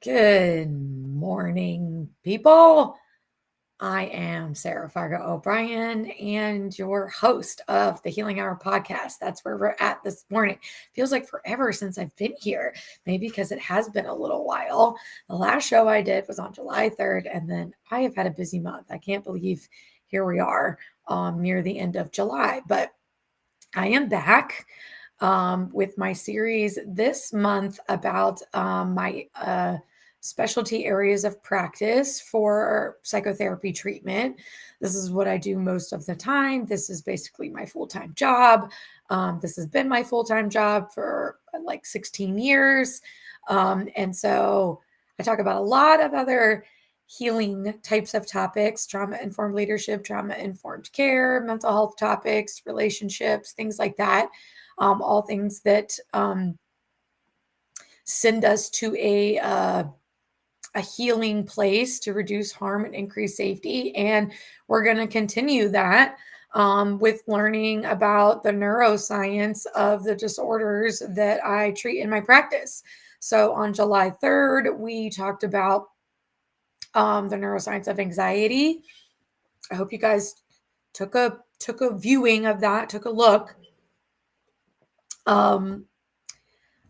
Good morning, people. I am Sarah Fargo O'Brien and your host of the Healing Hour podcast. That's where we're at this morning. Feels like forever since I've been here, maybe because it has been a little while. The last show I did was on July 3rd, and then I have had a busy month. I can't believe here we are near the end of July, but I am back with my series this month about my specialty areas of practice for psychotherapy treatment. This is what I do most of the time. This is basically my full-time job. This has been my full-time job for like 16 years. And so I talk about a lot of other healing types of topics: trauma-informed leadership, trauma-informed care, mental health topics, relationships, things like that. All things that send us to a healing place to reduce harm and increase safety. And we're going to continue that with learning about the neuroscience of the disorders that I treat in my practice. So on July 3rd, we talked about the neuroscience of anxiety. I hope you guys took a viewing of that, took a look.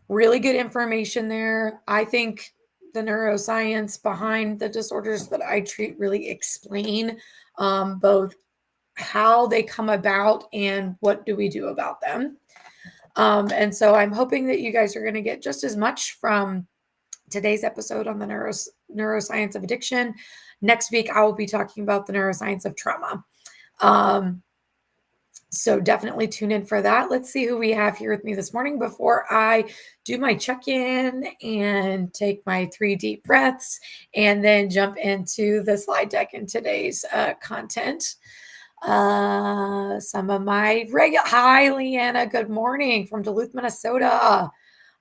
Really good information there. I think the neuroscience behind the disorders that I treat really explain both how they come about and what do we do about them. And so I'm hoping that you guys are going to get just as much from today's episode on the neuroscience of addiction. Next week, I will be talking about the neuroscience of trauma. So definitely tune in for that. Let's see who we have here with me this morning before I do my check-in and take my 3 deep breaths and then jump into the slide deck in today's content. Some of my hi, Leanna. Good morning from Duluth, Minnesota.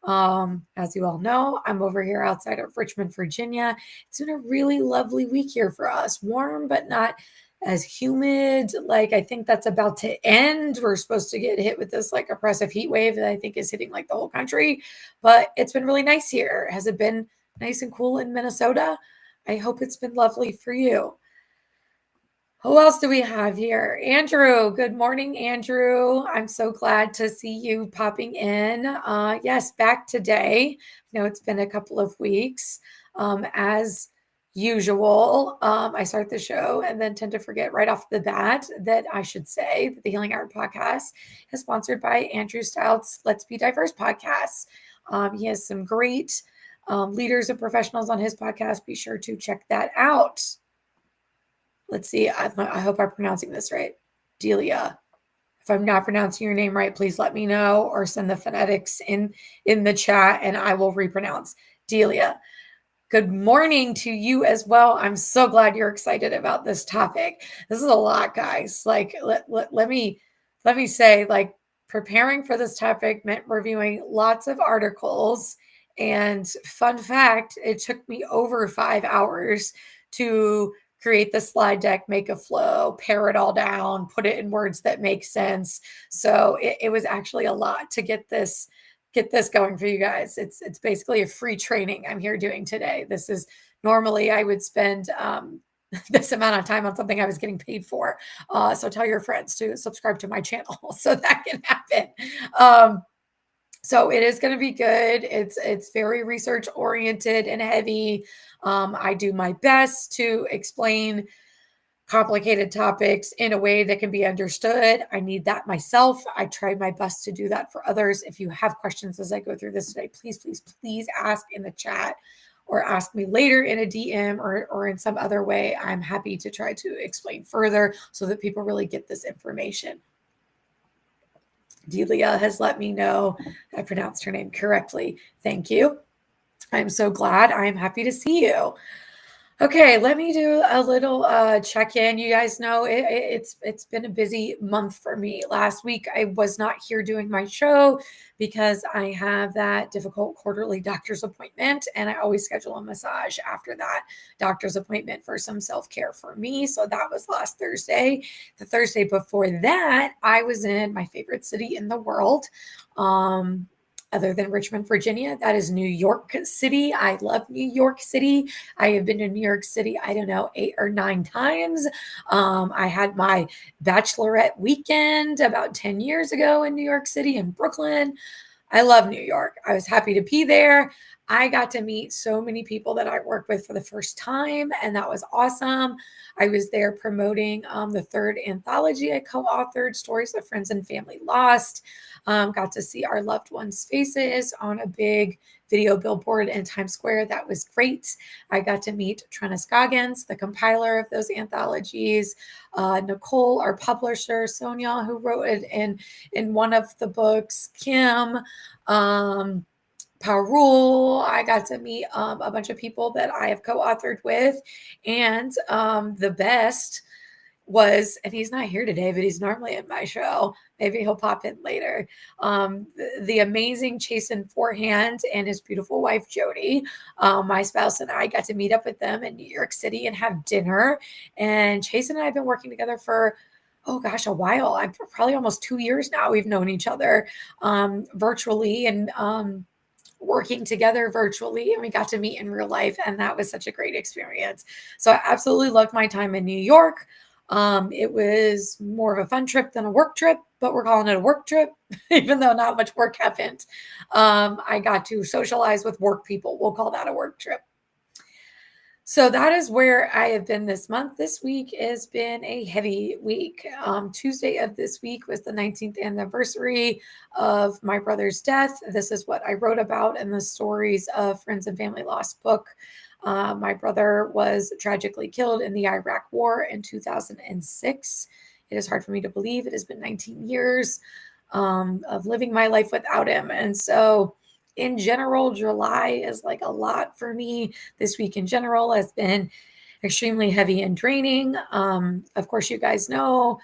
As you all know, I'm over here outside of Richmond, Virginia. It's been a really lovely week here for us. Warm, but not as humid. Like, I think that's about to end. We're supposed to get hit with this like oppressive heat wave that I think is hitting like the whole country, but it's been really nice here. Has it been nice and cool in Minnesota? I hope it's been lovely for you. Who else do we have here? Andrew. Good morning, Andrew. I'm so glad to see you popping in. Yes, back today. I know it's been a couple of weeks. As usual, I start the show and then tend to forget right off the bat that I should say that the Healing Hour podcast is sponsored by Andrew Stout's Let's Be Diverse podcast. He has some great leaders and professionals on his podcast. Be sure to check that out. Let's see. I hope I'm pronouncing this right. Delia. If I'm not pronouncing your name right, please let me know or send the phonetics in the chat and I will repronounce. Delia. Good morning to you as well. I'm so glad you're excited about this topic. This is a lot, guys. Like, let me say, like, preparing for this topic meant reviewing lots of articles. And fun fact, it took me over 5 hours to create the slide deck, make a flow, pare it all down, put it in words that make sense. So it was actually a lot to get this going for you guys. It's basically a free training I'm here doing today. This is normally I would spend this amount of time on something I was getting paid for. So tell your friends to subscribe to my channel so that can happen. So it is going to be good. It's very research oriented and heavy. I do my best to explain complicated topics in a way that can be understood. I need that myself. I try my best to do that for others. If you have questions as I go through this today, please ask in the chat or ask me later in a DM or in some other way. I'm happy to try to explain further so that people really get this information. Delia has let me know I pronounced her name correctly. Thank you. I'm so glad. I'm happy to see you. Okay, let me do a little check-in. You guys know it's been a busy month for me. Last week, I was not here doing my show because I have that difficult quarterly doctor's appointment, and I always schedule a massage after that doctor's appointment for some self-care for me. So that was last Thursday. The Thursday before that, I was in my favorite city in the world, other than Richmond, Virginia. That is New York City. I love New York City. I have been to New York City, I don't know, 8 or 9 times. I had my bachelorette weekend about 10 years ago in New York City in Brooklyn. I love New York. I was happy to be there. I got to meet so many people that I work with for the first time, and that was awesome. I was there promoting the third anthology I co-authored, Stories of Friends and Family Lost. Got to see our loved ones' faces on a big video billboard in Times Square. That was great. I got to meet Trina Scoggins, the compiler of those anthologies, Nicole, our publisher, Sonia, who wrote it in one of the books, Kim, Parul. I got to meet a bunch of people that I have co-authored with. And the best was, and he's not here today, but he's normally in my show. Maybe he'll pop in later. The amazing Chasen Forehand and his beautiful wife, Jody. My spouse and I got to meet up with them in New York City and have dinner. And Chasen and I have been working together for, oh gosh, a while. I'm probably almost 2 years now. We've known each other virtually and working together virtually, and we got to meet in real life, and that was such a great experience. So I absolutely loved my time in New York. It was more of a fun trip than a work trip, but we're calling it a work trip, even though not much work happened. I got to socialize with work people. We'll call that a work trip. So that is where I have been this month. This week has been a heavy week. Tuesday of this week was the 19th anniversary of my brother's death. This is what I wrote about in the Stories of Friends and Family Lost book. My brother was tragically killed in the Iraq War in 2006. It is hard for me to believe. It has been 19 years of living my life without him. And so in general, July is like a lot for me. This week in general has been extremely heavy and draining. Of course, you guys know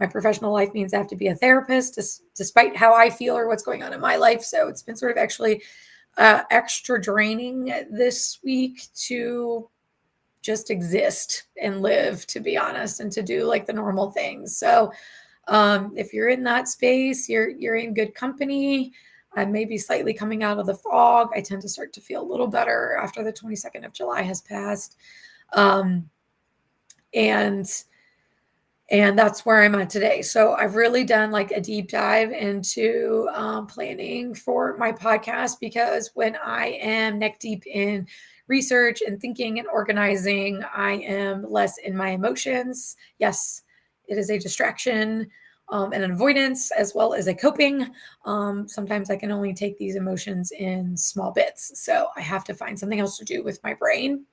my professional life means I have to be a therapist, despite how I feel or what's going on in my life. So it's been sort of actually extra draining this week to just exist and live, to be honest, and to do like the normal things. So if you're in that space, you're in good company. I'm maybe slightly coming out of the fog. I tend to start to feel a little better after the 22nd of July has passed. And that's where I'm at today. So I've really done like a deep dive into planning for my podcast, because when I am neck deep in research and thinking and organizing, I am less in my emotions. Yes, it is a distraction and an avoidance, as well as a coping. Sometimes I can only take these emotions in small bits. So I have to find something else to do with my brain.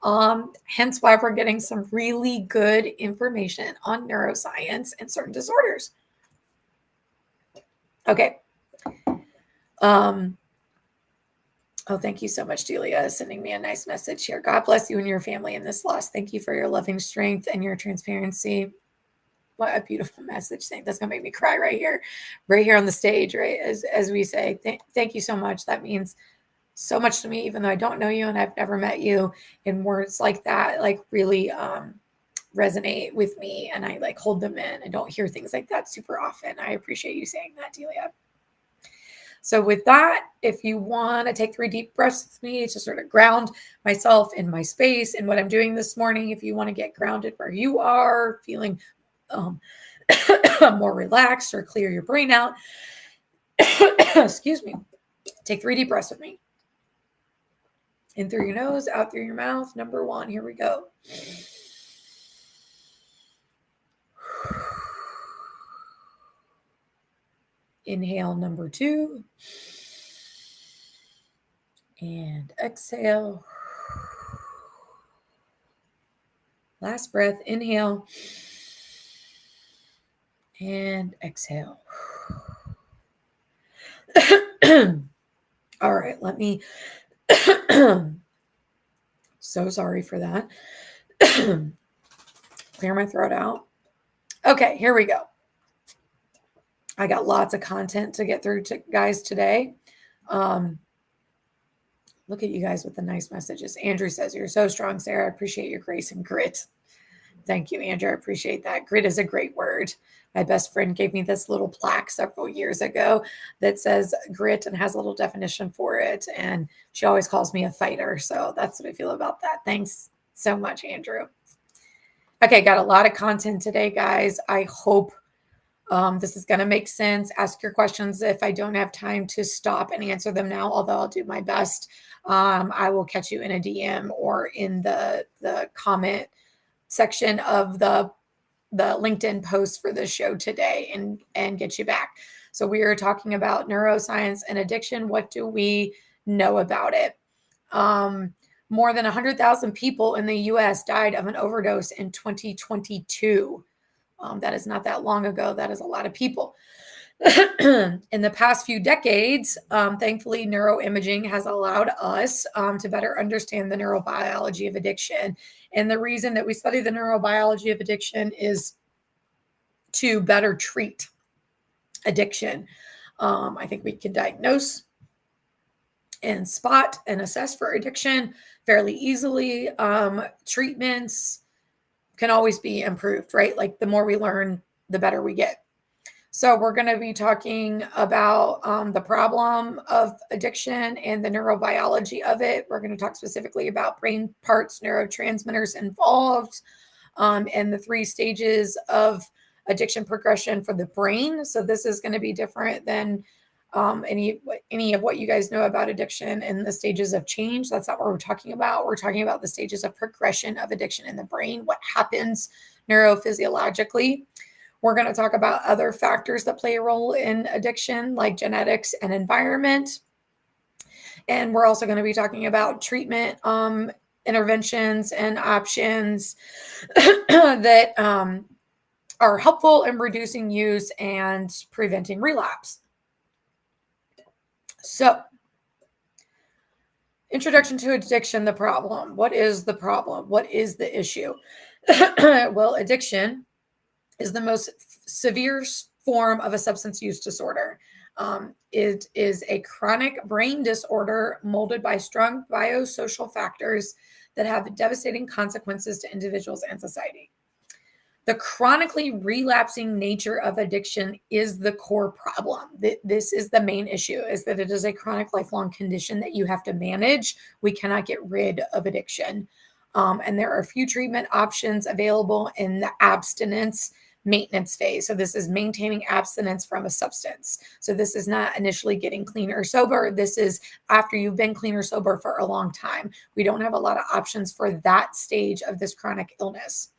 Hence why we're getting some really good information on neuroscience and certain disorders. Okay. Oh, thank you so much, Delia, sending me a nice message here. God bless you and your family in this loss. Thank you for your loving strength and your transparency. What a beautiful message. That's going to make me cry right here on the stage, right? As we say, thank you so much. That means so much to me, even though I don't know you and I've never met you. And words like that, like really resonate with me, and I like hold them in. I don't hear things like that super often. I appreciate you saying that, Delia. So with that, if you want to take 3 deep breaths with me to sort of ground myself in my space and what I'm doing this morning, if you want to get grounded where you are, feeling more relaxed or clear your brain out, excuse me, take 3 deep breaths with me. In through your nose, out through your mouth. Number 1, here we go. Inhale, number 2. And exhale. Last breath, inhale. And exhale. All right, let me, so sorry for that. Clear my throat out. Okay, here we go. I got lots of content to get through to guys today. Look at you guys with the nice messages. Andrew says, "You're so strong, Sarah. I appreciate your grace and grit." Thank you, Andrew. I appreciate that. Grit is a great word. My best friend gave me this little plaque several years ago that says grit and has a little definition for it. And she always calls me a fighter. So that's what I feel about that. Thanks so much, Andrew. Okay, got a lot of content today, guys. I hope this is going to make sense. Ask your questions if I don't have time to stop and answer them now, although I'll do my best. I will catch you in a DM or in the comment section of the LinkedIn post for this show today and get you back. So we are talking about neuroscience and addiction. What do we know about it? More than 100,000 people in the US died of an overdose in 2022. That is not that long ago. That is a lot of people. In the past few decades, thankfully, neuroimaging has allowed us to better understand the neurobiology of addiction. And the reason that we study the neurobiology of addiction is to better treat addiction. I think we can diagnose and spot and assess for addiction fairly easily. Treatments can always be improved, right? Like the more we learn, the better we get. So we're going to be talking about the problem of addiction and the neurobiology of it. We're going to talk specifically about brain parts, neurotransmitters involved, and the 3 stages of addiction progression for the brain. So this is going to be different than any of what you guys know about addiction and the stages of change. That's not what we're talking about. We're talking about the stages of progression of addiction in the brain, what happens neurophysiologically. We're going to talk about other factors that play a role in addiction, like genetics and environment. And we're also going to be talking about treatment interventions and options that are helpful in reducing use and preventing relapse. So, introduction to addiction, the problem. What is the problem? What is the issue? Well, addiction is the most severe form of a substance use disorder. It is a chronic brain disorder molded by strong biosocial factors that have devastating consequences to individuals and society. The chronically relapsing nature of addiction is the core problem. This is the main issue, is that it is a chronic lifelong condition that you have to manage. We cannot get rid of addiction. And there are few treatment options available in the abstinence maintenance phase. So this is maintaining abstinence from a substance. So this is not initially getting clean or sober. This is after you've been clean or sober for a long time. We don't have a lot of options for that stage of this chronic illness.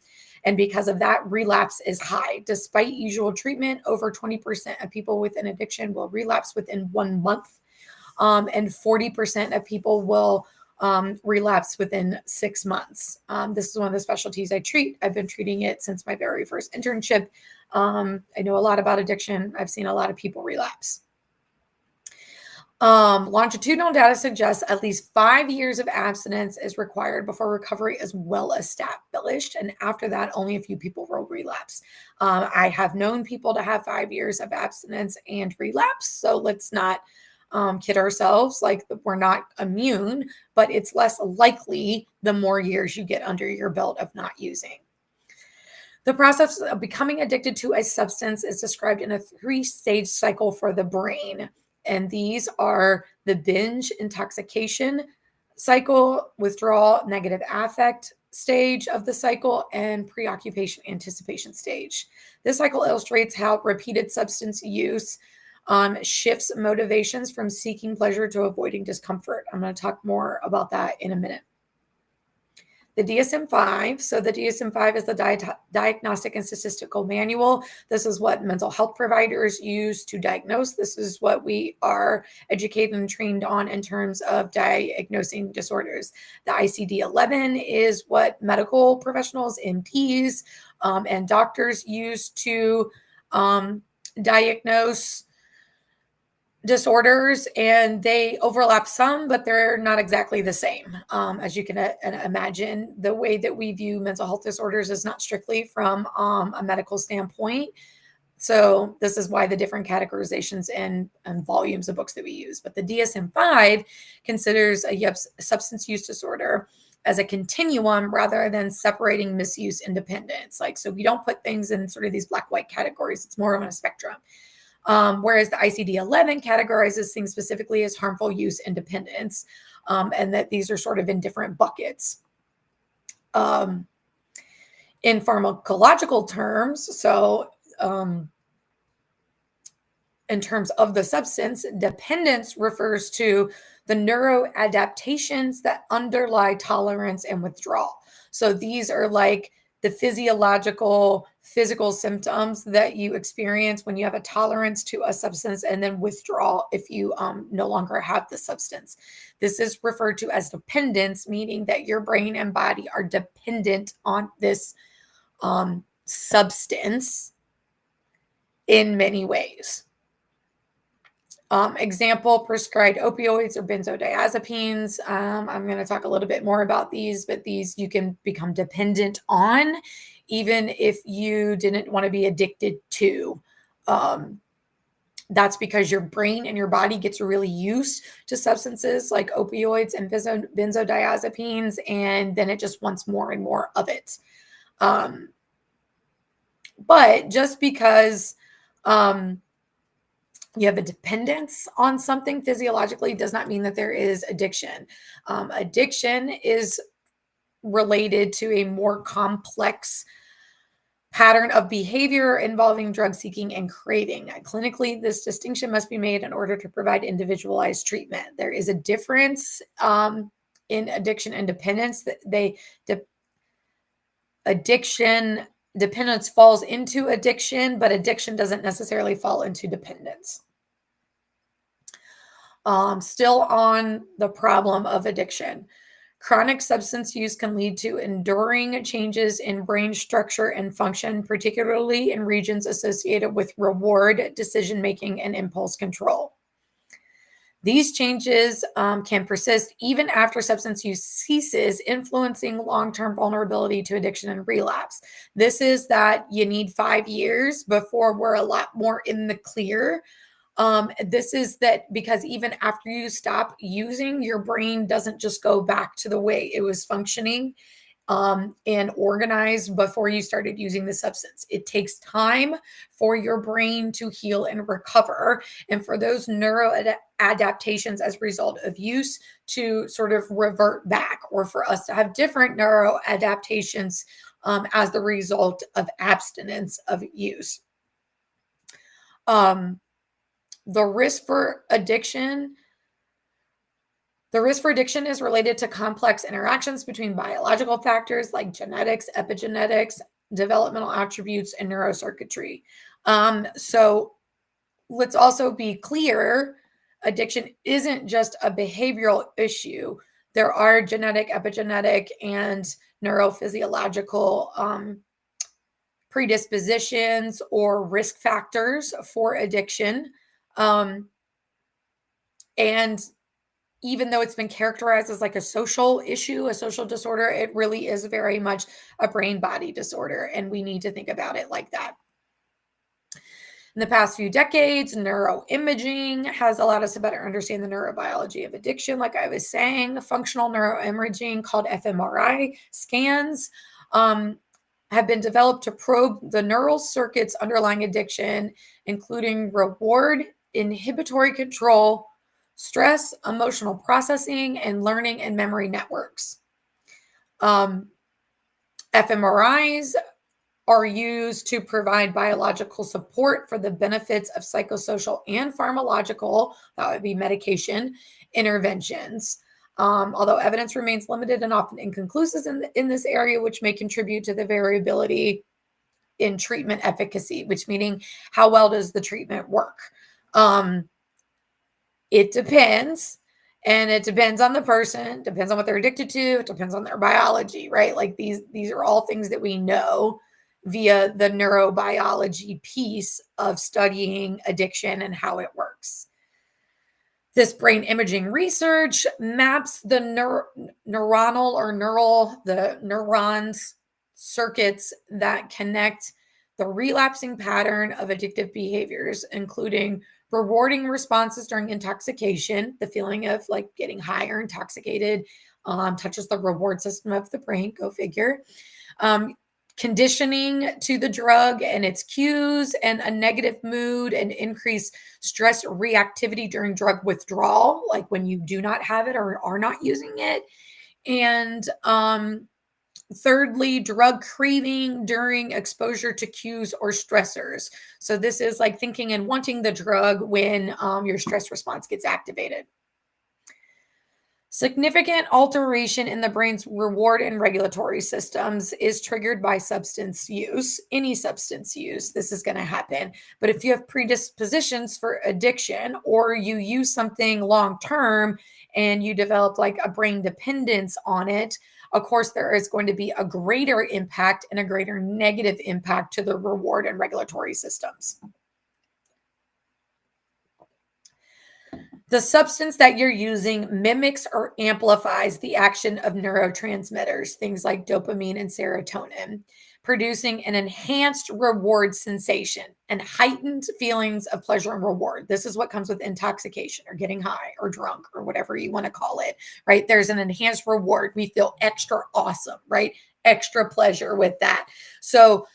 And because of that, relapse is high. Despite usual treatment, over 20% of people with an addiction will relapse within 1 month. And 40% of people will relapse within 6 months. This is one of the specialties I treat. I've been treating it since my very first internship. I know a lot about addiction. I've seen a lot of people relapse. Longitudinal data suggests at least 5 years of abstinence is required before recovery is well established. And after that, only a few people will relapse. I have known people to have 5 years of abstinence and relapse. So let's not kid ourselves, like we're not immune, but it's less likely the more years you get under your belt of not using. The process of becoming addicted to a substance is described in a 3-stage cycle for the brain. And these are the binge intoxication cycle, withdrawal, negative affect stage of the cycle, and preoccupation anticipation stage. This cycle illustrates how repeated substance use shifts motivations from seeking pleasure to avoiding discomfort. I'm going to talk more about that in a minute. The DSM-5. So the DSM-5 is the Diagnostic and Statistical Manual. This is what mental health providers use to diagnose. This is what we are educated and trained on in terms of diagnosing disorders. The ICD-11 is what medical professionals, MPs, and doctors use to diagnose disorders, and they overlap some, but they're not exactly the same. As you can imagine, the way that we view mental health disorders is not strictly from a medical standpoint. So this is why the different categorizations and volumes of books that we use. But the DSM-5 considers a substance use disorder as a continuum rather than separating misuse and dependence. Like, so we don't put things in sort of these black-white categories. It's more of a spectrum. Whereas the ICD-11 categorizes things specifically as harmful use and dependence, and that these are sort of in different buckets. In pharmacological terms, so in terms of the substance, dependence refers to the neuroadaptations that underlie tolerance and withdrawal. So these are like the physical symptoms that you experience when you have a tolerance to a substance and then withdrawal if you no longer have the substance. This is referred to as dependence, meaning that your brain and body are dependent on this substance in many ways. Example, prescribed opioids or benzodiazepines. I'm going to talk a little bit more about these, but these you can become dependent on even if you didn't want to be addicted to. That's because your brain and your body gets really used to substances like opioids and benzodiazepines, and then it just wants more and more of it. But just because you have a dependence on something physiologically does not mean that there is addiction. Addiction is related to a more complex pattern of behavior involving drug seeking and craving. Clinically, this distinction must be made in order to provide individualized treatment. There is a difference in addiction and dependence. Dependence falls into addiction, but addiction doesn't necessarily fall into dependence. Still on the problem of addiction. Chronic substance use can lead to enduring changes in brain structure and function, particularly in regions associated with reward, decision-making, and impulse control. These changes can persist even after substance use ceases, influencing long-term vulnerability to addiction and relapse. This is that you need 5 years before we're a lot more in the clear. This is that because even after you stop using, your brain doesn't just go back to the way it was functioning and organized before you started using the substance. It takes time for your brain to heal and recover, and for those neuroadaptations as a result of use to sort of revert back, or for us to have different neuroadaptations as the result of abstinence of use. The risk for addiction is related to complex interactions between biological factors like genetics, epigenetics, developmental attributes, and neurocircuitry. So let's also be clear, addiction isn't just a behavioral issue. There are genetic, epigenetic, and neurophysiological predispositions or risk factors for addiction. And even though it's been characterized as like a social issue, a social disorder, it really is very much a brain-body disorder, and we need to think about it like that. In the past few decades, neuroimaging has allowed us to better understand the neurobiology of addiction. Like I was saying, functional neuroimaging called fMRI scans have been developed to probe the neural circuits underlying addiction, including reward, inhibitory control, stress, emotional processing, and learning and memory networks. fMRIs are used to provide biological support for the benefits of psychosocial and pharmacological, that would be medication, interventions. Although evidence remains limited and often inconclusive in this area, which may contribute to the variability in treatment efficacy, which meaning how well does the treatment work? It depends, and it depends on the person, depends on what they're addicted to, it depends on their biology, right? Like these are all things that we know via the neurobiology piece of studying addiction and how it works. This brain imaging research maps the neurons circuits that connect the relapsing pattern of addictive behaviors, including rewarding responses during intoxication, the feeling of like getting high or intoxicated, touches the reward system of the brain, go figure. Conditioning to the drug and its cues, and a negative mood and increased stress reactivity during drug withdrawal, like when you do not have it or are not using it. And thirdly, drug craving during exposure to cues or stressors. So this is like thinking and wanting the drug when your stress response gets activated. Significant alteration in the brain's reward and regulatory systems is triggered by substance use. Any substance use, this is going to happen. But if you have predispositions for addiction, or you use something long term and you develop like a brain dependence on it, of course, there is going to be a greater impact and a greater negative impact to the reward and regulatory systems. The substance that you're using mimics or amplifies the action of neurotransmitters, things like dopamine and serotonin, producing an enhanced reward sensation and heightened feelings of pleasure and reward. This is what comes with intoxication or getting high or drunk or whatever you want to call it, right? There's an enhanced reward. We feel extra awesome, right? Extra pleasure with that. So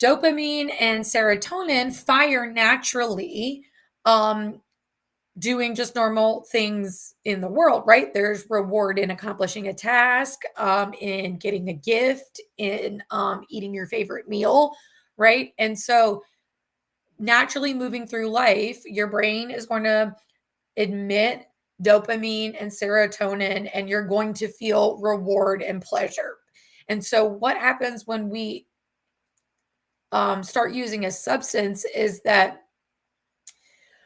dopamine and serotonin fire naturally, doing just normal things in the world, right? There's reward in accomplishing a task, in getting a gift, in eating your favorite meal, right? And so naturally moving through life, your brain is going to emit dopamine and serotonin, and you're going to feel reward and pleasure. And so what happens when we start using a substance is that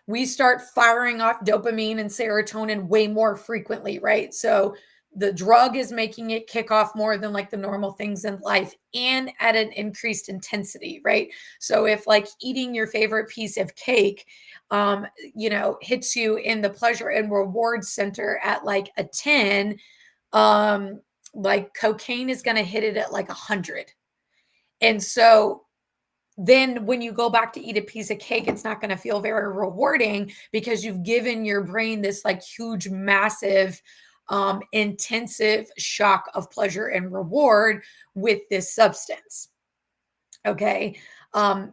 we start firing off dopamine and serotonin way more frequently, right? So the drug is making it kick off more than like the normal things in life, and at an increased intensity, right? So if like eating your favorite piece of cake, hits you in the pleasure and reward center at like a 10, like cocaine is going to hit it at like 100. And so then when you go back to eat a piece of cake, it's not going to feel very rewarding, because you've given your brain this like huge, massive, intensive shock of pleasure and reward with this substance. Okay.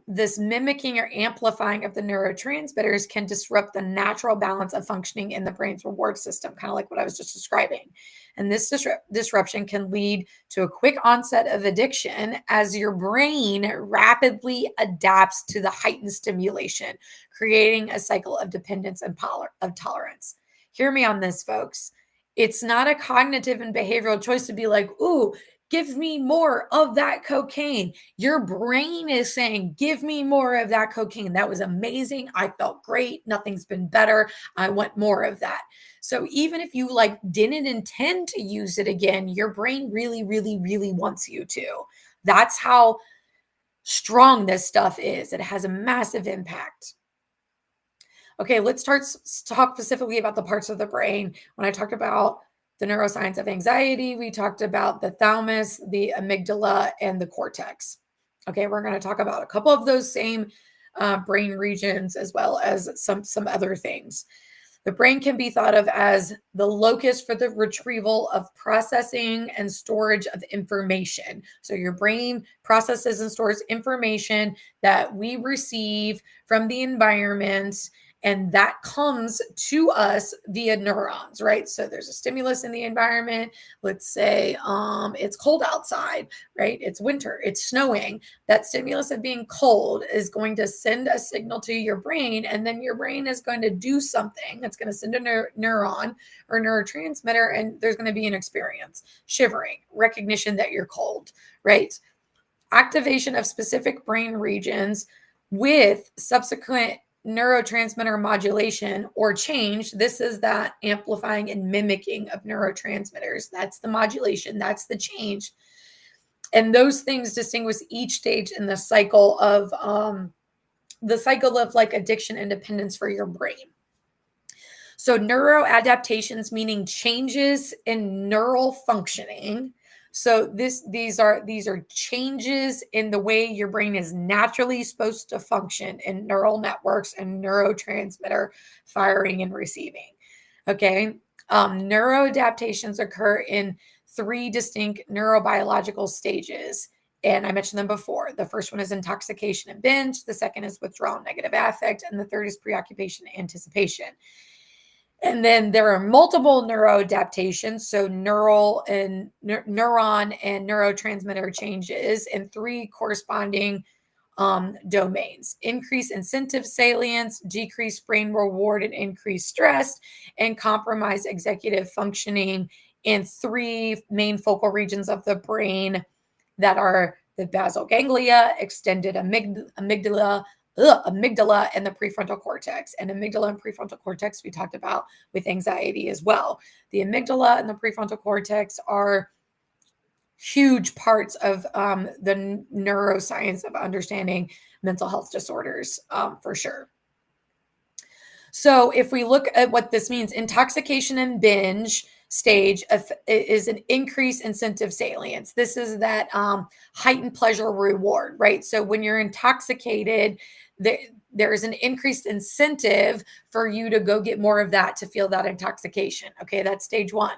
This mimicking or amplifying of the neurotransmitters can disrupt the natural balance of functioning in the brain's reward system, kind of like what I was just describing. And this disruption can lead to a quick onset of addiction as your brain rapidly adapts to the heightened stimulation, creating a cycle of dependence and of tolerance. Hear me on this, folks. It's not a cognitive and behavioral choice to be like, ooh, give me more of that cocaine. Your brain is saying, give me more of that cocaine. That was amazing. I felt great. Nothing's been better. I want more of that. So even if you like didn't intend to use it again, your brain really, really, really wants you to. That's how strong this stuff is. It has a massive impact. Okay, let's talk specifically about the parts of the brain. When I talked about the neuroscience of anxiety, we talked about the thalamus, the amygdala, and the cortex. Okay, we're going to talk about a couple of those same brain regions, as well as some other things. The brain can be thought of as the locus for the retrieval of processing and storage of information. So your brain processes and stores information that we receive from the environment, and that comes to us via neurons, right? So there's a stimulus in the environment. Let's say it's cold outside, right? It's winter, it's snowing. That stimulus of being cold is going to send a signal to your brain, and then your brain is going to do something. It's going to send a neuron or neurotransmitter, and there's going to be an experience, shivering, recognition that you're cold, right? Activation of specific brain regions with subsequent neurotransmitter modulation or change. This is that amplifying and mimicking of neurotransmitters. That's the modulation. That's the change. And those things distinguish each stage in the cycle of like addiction and dependence for your brain. So neuroadaptations, meaning changes in neural functioning. So these are changes in the way your brain is naturally supposed to function in neural networks and neurotransmitter firing and receiving. Okay. Neuroadaptations occur in 3 distinct neurobiological stages. And I mentioned them before. The first one is intoxication and binge. The second is withdrawal, negative affect. And the third is preoccupation, anticipation. And then there are multiple neuroadaptations, so neuron and neurotransmitter changes in 3 corresponding domains: increase incentive salience, decrease brain reward and increase stress, and compromise executive functioning in 3 main focal regions of the brain that are the basal ganglia, extended amygdala, and the prefrontal cortex. And amygdala and prefrontal cortex we talked about with anxiety as well. The amygdala and the prefrontal cortex are huge parts of the neuroscience of understanding mental health disorders, for sure. So if we look at what this means, intoxication and binge stage is an increased incentive salience. This is that heightened pleasure reward, right? So when you're intoxicated, there is an increased incentive for you to go get more of that to feel that intoxication. Okay, that's stage 1.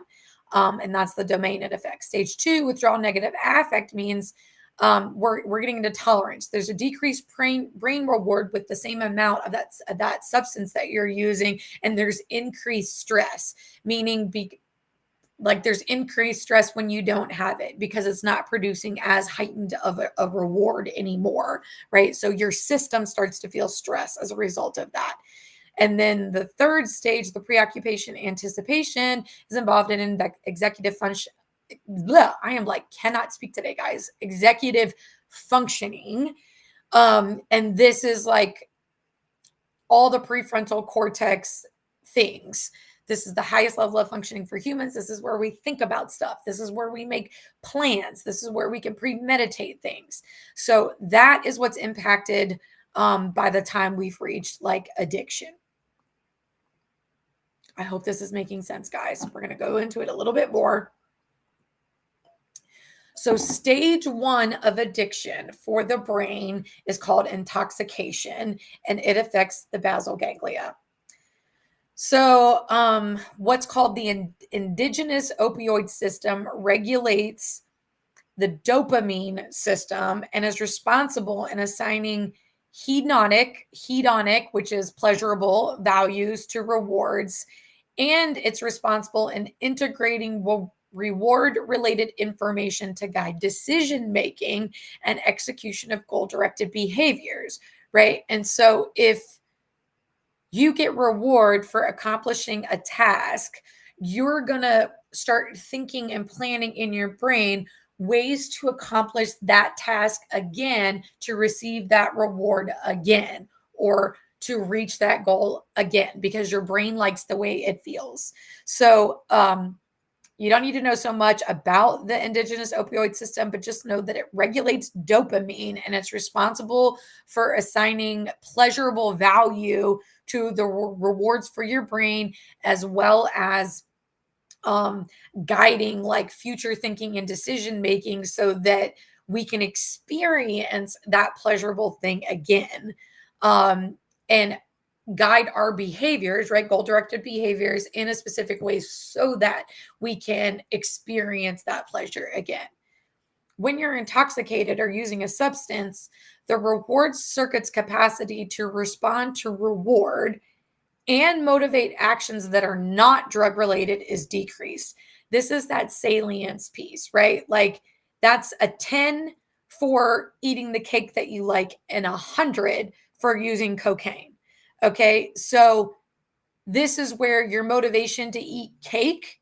And that's the domain it affects. Stage 2, withdrawal negative affect, means we're getting into tolerance. There's a decreased brain reward with the same amount of that substance that you're using, and there's increased stress, meaning there's increased stress when you don't have it because it's not producing as heightened of a reward anymore, right? So your system starts to feel stress as a result of that. And then the third stage, the preoccupation anticipation, is involved in executive function. I cannot speak today, guys. Executive functioning. And this is like all the prefrontal cortex things. This is the highest level of functioning for humans. This is where we think about stuff. This is where we make plans. This is where we can premeditate things. So that is what's impacted by the time we've reached like addiction. I hope this is making sense, guys. We're going to go into it a little bit more. So stage 1 of addiction for the brain is called intoxication, and it affects the basal ganglia. So what's called the endogenous opioid system regulates the dopamine system and is responsible in assigning hedonic, which is pleasurable values, to rewards, and it's responsible in integrating reward-related information to guide decision-making and execution of goal-directed behaviors, right? And so if you get reward for accomplishing a task, you're going to start thinking and planning in your brain ways to accomplish that task again, to receive that reward again, or to reach that goal again, because your brain likes the way it feels. So you don't need to know so much about the endogenous opioid system, but just know that it regulates dopamine and it's responsible for assigning pleasurable value to the rewards for your brain, as well as guiding like future thinking and decision making so that we can experience that pleasurable thing again, and guide our behaviors, right? Goal-directed behaviors in a specific way so that we can experience that pleasure again. When you're intoxicated or using a substance, the reward circuit's capacity to respond to reward and motivate actions that are not drug-related is decreased. This is that salience piece, right? Like that's a 10 for eating the cake that you like and 100 for using cocaine. Okay, so this is where your motivation to eat cake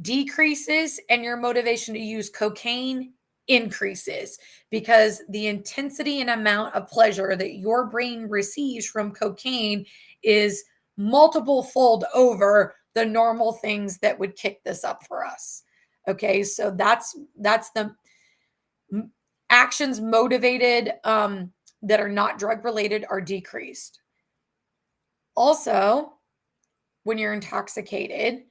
decreases and your motivation to use cocaine increases, because the intensity and amount of pleasure that your brain receives from cocaine is multiple fold over the normal things that would kick this up for us. Okay, so that's the actions motivated that are not drug related are decreased. Also, when you're intoxicated,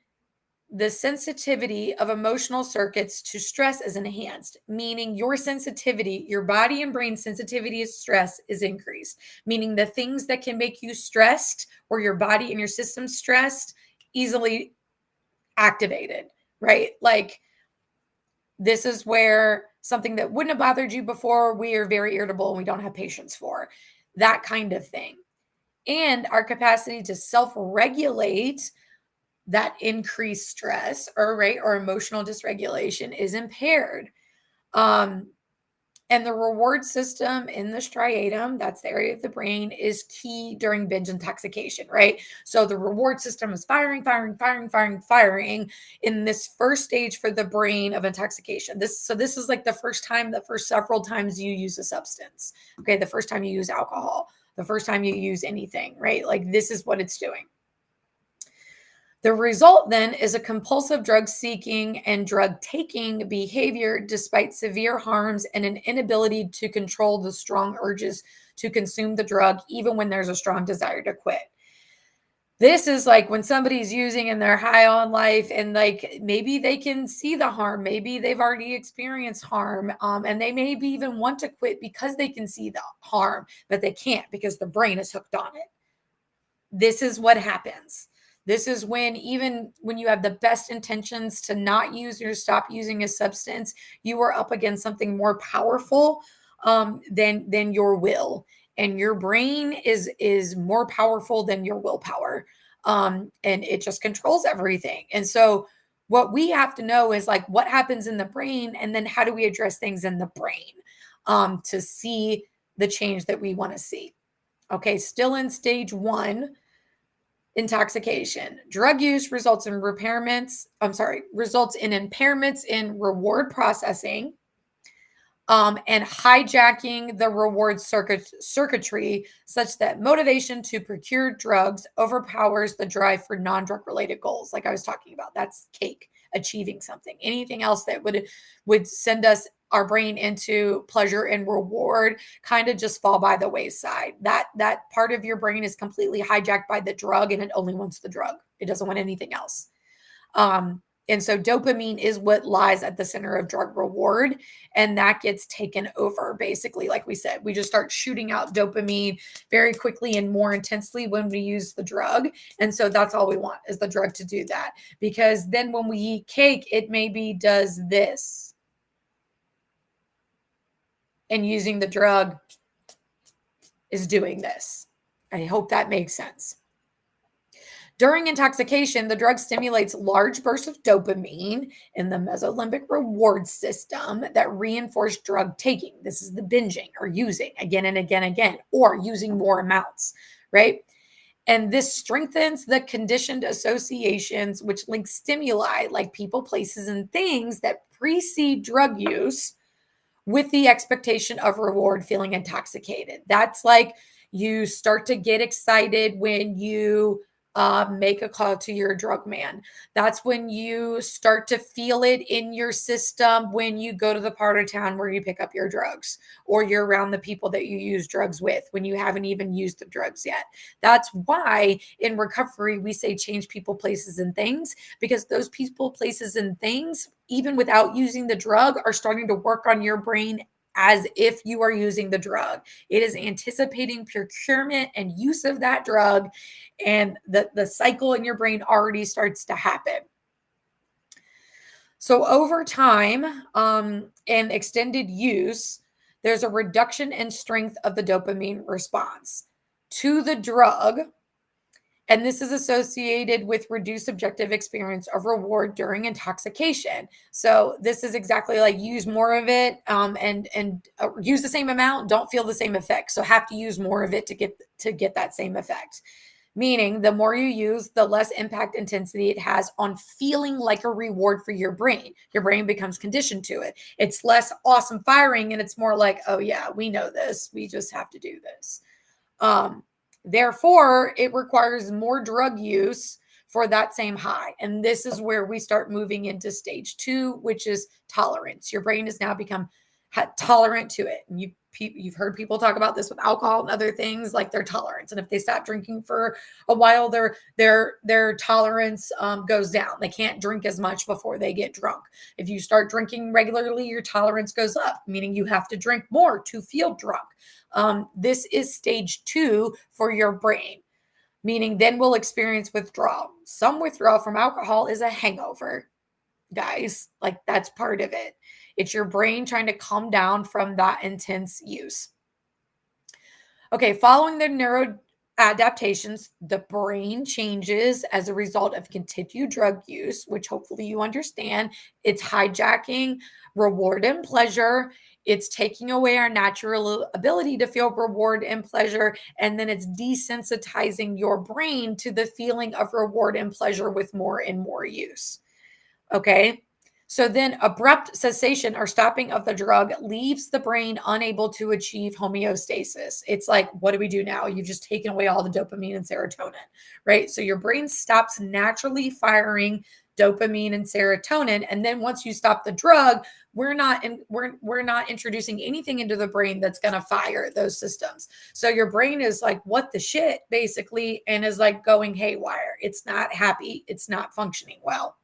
the sensitivity of emotional circuits to stress is enhanced, meaning your sensitivity, your body and brain sensitivity to stress is increased, meaning the things that can make you stressed or your body and your system stressed easily activated, right? Like this is where something that wouldn't have bothered you before, we are very irritable and we don't have patience for, that kind of thing. And our capacity to self-regulate that increased stress or emotional dysregulation is impaired. And the reward system in the striatum, that's the area of the brain, is key during binge intoxication, right? So the reward system is firing in this first stage for the brain of intoxication. This is like the first several times you use a substance, okay? The first time you use alcohol, the first time you use anything, right? Like this is what it's doing. The result then is a compulsive drug seeking and drug taking behavior despite severe harms and an inability to control the strong urges to consume the drug, even when there's a strong desire to quit. This is like when somebody's using and they're high on life and like maybe they can see the harm, maybe they've already experienced harm, and they maybe even want to quit because they can see the harm, but they can't because the brain is hooked on it. This is what happens. This is when even when you have the best intentions to not use or stop using a substance, you are up against something more powerful than your will. And your brain is more powerful than your willpower. And it just controls everything. And so what we have to know is like what happens in the brain and then how do we address things in the brain to see the change that we want to see. Okay, still in stage 1, intoxication. Drug use results in impairments in reward processing, and hijacking the reward circuitry such that motivation to procure drugs overpowers the drive for non-drug related goals. Like I was talking about, that's cake, achieving something. Anything else that would send our brain into pleasure and reward kind of just fall by the wayside. That part of your brain is completely hijacked by the drug and it only wants the drug. It doesn't want anything else. And so dopamine is what lies at the center of drug reward, and that gets taken over. Basically, like we said, we just start shooting out dopamine very quickly and more intensely when we use the drug. And so that's all we want is the drug to do that. Because then when we eat cake, it maybe does this. And using the drug is doing this. I hope that makes sense. During intoxication, the drug stimulates large bursts of dopamine in the mesolimbic reward system that reinforce drug taking. This is the binging or using again and again, or using more amounts, right? And this strengthens the conditioned associations which link stimuli like people, places, and things that precede drug use with the expectation of reward, feeling intoxicated. That's like you start to get excited when you make a call to your drug man. That's when you start to feel it in your system when you go to the part of town where you pick up your drugs or you're around the people that you use drugs with when you haven't even used the drugs yet. That's why in recovery, we say change people, places, and things, because those people, places, and things, even without using the drug, are starting to work on your brain as if you are using the drug. It is anticipating procurement and use of that drug, and the cycle in your brain already starts to happen. So over time and extended use, there's a reduction in strength of the dopamine response to the drug. And this is associated with reduced subjective experience of reward during intoxication. So this is exactly like use more of it and use the same amount, don't feel the same effect. So have to use more of it to get that same effect. Meaning the more you use, the less impact intensity it has on feeling like a reward for your brain. Your brain becomes conditioned to it. It's less awesome firing and it's more like, oh yeah, we know this. We just have to do this. Therefore, it requires more drug use for that same high. And this is where we start moving into stage 2, which is tolerance. Your brain has now become tolerant to it. And you've heard people talk about this with alcohol and other things, like their tolerance. And if they stop drinking for a while, their tolerance goes down. They can't drink as much before they get drunk. If you start drinking regularly, your tolerance goes up, meaning you have to drink more to feel drunk. This is stage 2 for your brain, meaning then we'll experience withdrawal. Some withdrawal from alcohol is a hangover, guys. Like, that's part of it. It's your brain trying to calm down from that intense use. Okay, following the neuro adaptations, the brain changes as a result of continued drug use, which hopefully you understand. It's hijacking reward and pleasure. It's taking away our natural ability to feel reward and pleasure. And then it's desensitizing your brain to the feeling of reward and pleasure with more and more use. Okay. So then abrupt cessation or stopping of the drug leaves the brain unable to achieve homeostasis. It's like, what do we do now? You've just taken away all the dopamine and serotonin, right? So your brain stops naturally firing dopamine and serotonin. And then once you stop the drug, we're not introducing anything into the brain that's going to fire those systems. So your brain is like, what the shit, basically, and is like going haywire. It's not happy. It's not functioning well.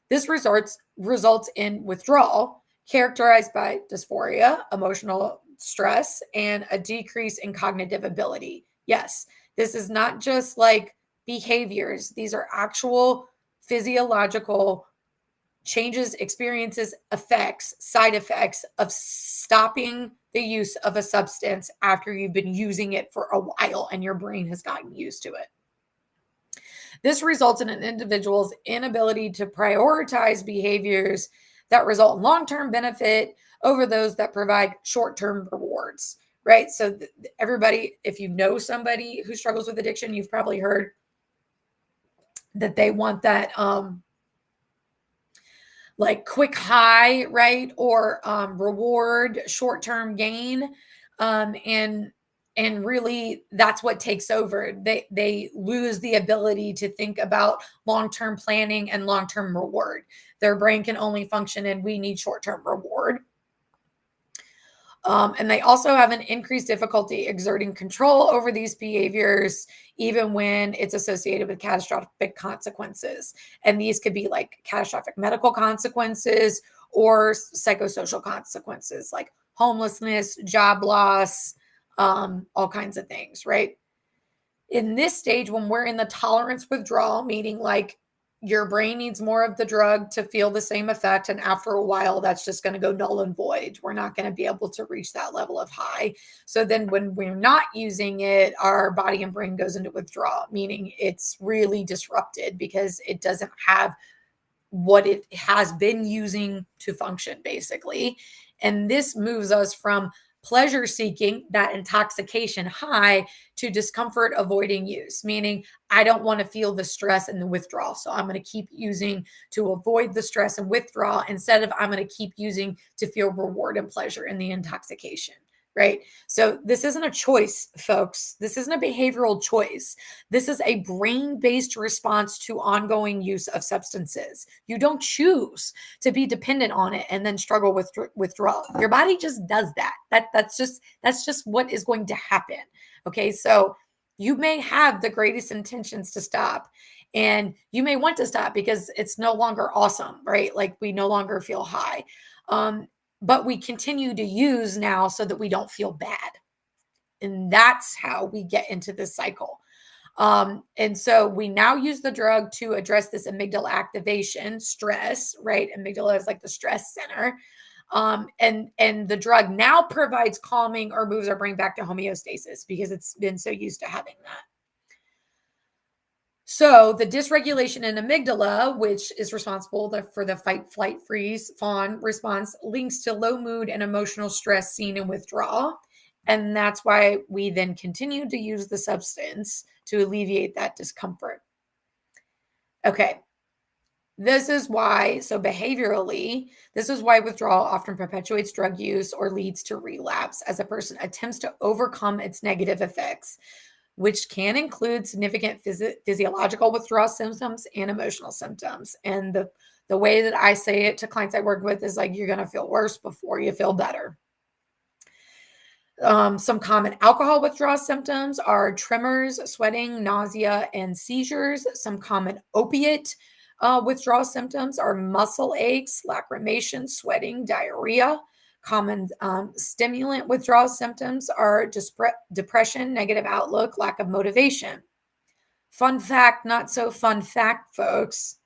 This results in withdrawal characterized by dysphoria, emotional stress, and a decrease in cognitive ability. Yes, this is not just like behaviors. These are actual physiological changes, experiences, effects, side effects of stopping the use of a substance after you've been using it for a while and your brain has gotten used to it. This results in an individual's inability to prioritize behaviors that result in long-term benefit over those that provide short-term rewards, right? So everybody, if you know somebody who struggles with addiction, you've probably heard that they want that like quick high, right? Or reward, short-term gain. And really, that's what takes over. They lose the ability to think about long-term planning and long-term reward. Their brain can only function in, we need short-term reward. And they also have an increased difficulty exerting control over these behaviors, even when it's associated with catastrophic consequences. And these could be like catastrophic medical consequences or psychosocial consequences like homelessness, job loss, all kinds of things, right? In this stage, when we're in the tolerance withdrawal, meaning like your brain needs more of the drug to feel the same effect, and after a while, that's just going to go null and void. We're not going to be able to reach that level of high. So then when we're not using it, our body and brain goes into withdrawal, meaning it's really disrupted because it doesn't have what it has been using to function, basically. And this moves us from pleasure seeking, that intoxication high, to discomfort avoiding use, meaning I don't want to feel the stress and the withdrawal. So I'm going to keep using to avoid the stress and withdrawal instead of I'm going to keep using to feel reward and pleasure in the intoxication. Right? So this isn't a choice, folks. This isn't a behavioral choice. This is a brain-based response to ongoing use of substances. You don't choose to be dependent on it and then struggle with withdrawal. Your body just does that. That's just what is going to happen. Okay, so you may have the greatest intentions to stop, and you may want to stop because it's no longer awesome, right? Like we no longer feel high. But we continue to use now so that we don't feel bad. And that's how we get into this cycle. And so we now use the drug to address this amygdala activation, stress, right? Amygdala is like the stress center. And the drug now provides calming or moves our brain back to homeostasis because it's been so used to having that. So the dysregulation in amygdala, which is responsible for the fight, flight, freeze, fawn response, links to low mood and emotional stress seen in withdrawal. And that's why we then continue to use the substance to alleviate that discomfort. Okay. This is why, so behaviorally, this is why withdrawal often perpetuates drug use or leads to relapse as a person attempts to overcome its negative effects, which can include significant physiological withdrawal symptoms and emotional symptoms. And The way that I say it to clients I work with is like, you're going to feel worse before you feel better. Some common alcohol withdrawal symptoms are tremors, sweating, nausea, and seizures. Some common opiate withdrawal symptoms are muscle aches, lacrimation, sweating, diarrhea. Common stimulant withdrawal symptoms are depression, negative outlook, lack of motivation. Fun fact, not so fun fact, folks.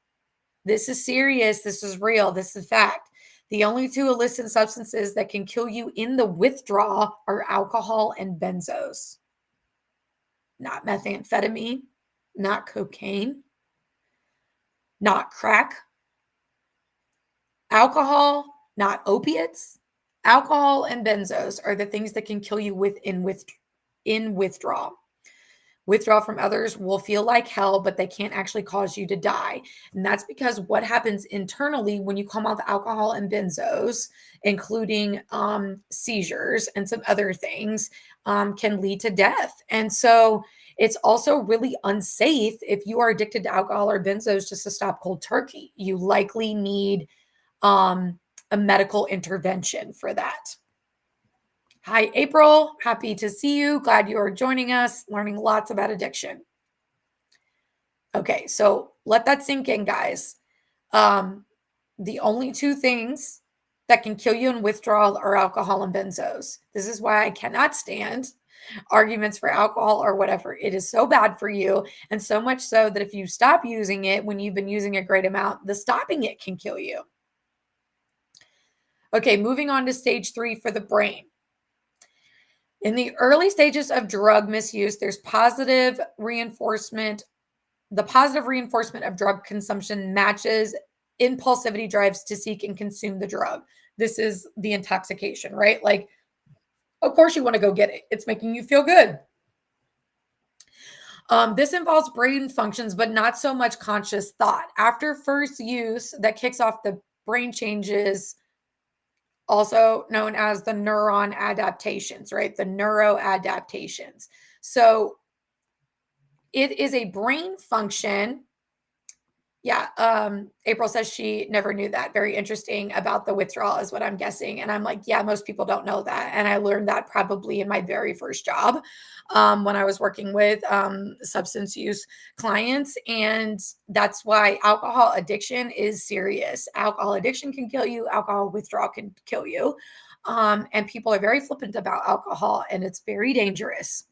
This is serious. This is real. This is fact. The only two illicit substances that can kill you in the withdrawal are alcohol and benzos. Not methamphetamine, not cocaine, not crack. Alcohol, not opiates. Alcohol and benzos are the things that can kill you in withdrawal. Withdrawal from others will feel like hell, but they can't actually cause you to die. And that's because what happens internally when you come off alcohol and benzos, including seizures and some other things, can lead to death. And so it's also really unsafe if you are addicted to alcohol or benzos just to stop cold turkey. You likely need a medical intervention for that. Hi, April. Happy to see you. Glad you are joining us, learning lots about addiction. Okay, so let that sink in, guys. The only two things that can kill you in withdrawal are alcohol and benzos. This is why I cannot stand arguments for alcohol or whatever. It is so bad for you, and so much so that if you stop using it when you've been using a great amount, the stopping it can kill you. Okay, moving on to stage 3 for the brain. In the early stages of drug misuse, there's positive reinforcement. The positive reinforcement of drug consumption matches impulsivity drives to seek and consume the drug. This is the intoxication, right? Like, of course you want to go get it. It's making you feel good. This involves brain functions, but not so much conscious thought. After first use, that kicks off the brain changes, also known as the neuron adaptations, right? The neuroadaptations. So it is a brain function. Yeah. April says she never knew that. Very interesting about the withdrawal is what I'm guessing. And I'm like, yeah, most people don't know that. And I learned that probably in my very first job when I was working with substance use clients. And that's why alcohol addiction is serious. Alcohol addiction can kill you. Alcohol withdrawal can kill you. And people are very flippant about alcohol, and it's very dangerous.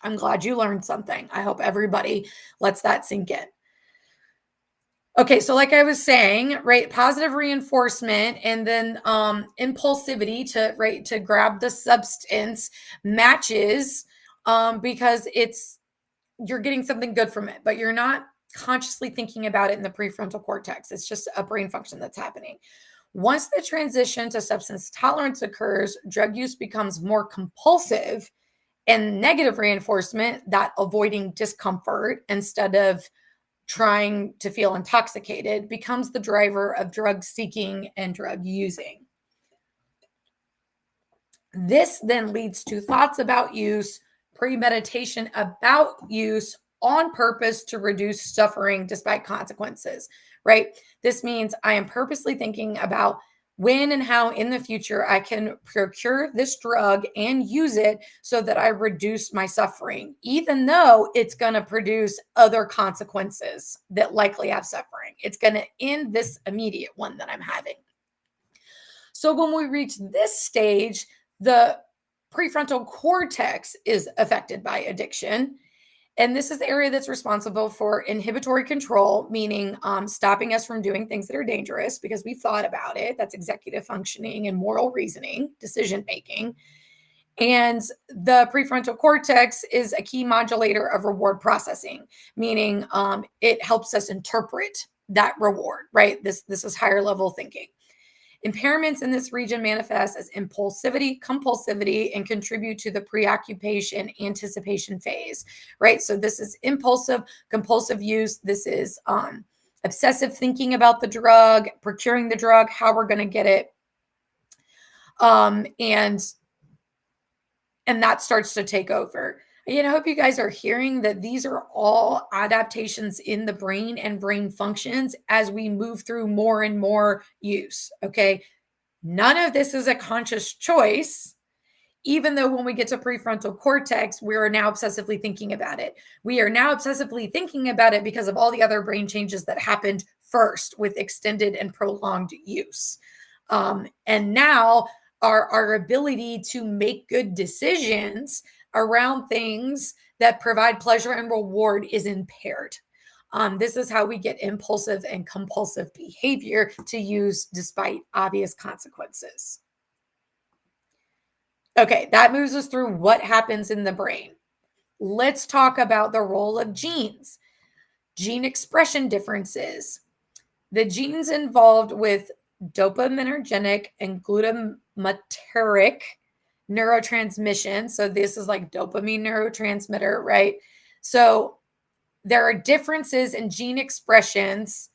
I'm glad you learned something. I hope everybody lets that sink in. Okay, so like I was saying, right, positive reinforcement and then impulsivity to grab the substance matches because you're getting something good from it, but you're not consciously thinking about it in the prefrontal cortex. It's just a brain function that's happening. Once the transition to substance tolerance occurs, drug use becomes more compulsive, and negative reinforcement, that avoiding discomfort instead of trying to feel intoxicated, becomes the driver of drug seeking and drug using. This then leads to thoughts about use, premeditation about use on purpose to reduce suffering despite consequences, right? This means I am purposely thinking about when and how in the future I can procure this drug and use it so that I reduce my suffering, even though it's going to produce other consequences that likely have suffering. It's going to end this immediate one that I'm having. So when we reach this stage, the prefrontal cortex is affected by addiction. And this is the area that's responsible for inhibitory control, meaning stopping us from doing things that are dangerous because we've thought about it. That's executive functioning and moral reasoning, decision making. And the prefrontal cortex is a key modulator of reward processing, meaning it helps us interpret that reward, right? This is higher level thinking. Impairments in this region manifest as impulsivity, compulsivity, and contribute to the preoccupation anticipation phase, right? So this is impulsive, compulsive use. This is obsessive thinking about the drug, procuring the drug, how we're going to get it. And that starts to take over. I hope you guys are hearing that these are all adaptations in the brain and brain functions as we move through more and more use. Okay. None of this is a conscious choice, even though when we get to prefrontal cortex, we are now obsessively thinking about it. We are now obsessively thinking about it because of all the other brain changes that happened first with extended and prolonged use. And now our ability to make good decisions around things that provide pleasure and reward is impaired. This is how we get impulsive and compulsive behavior to use despite obvious consequences. Okay, that moves us through what happens in the brain. Let's talk about the role of genes, gene expression differences. The genes involved with dopaminergic and glutamatergic neurotransmission. So this is like dopamine neurotransmitter, right? So there are differences in gene expressions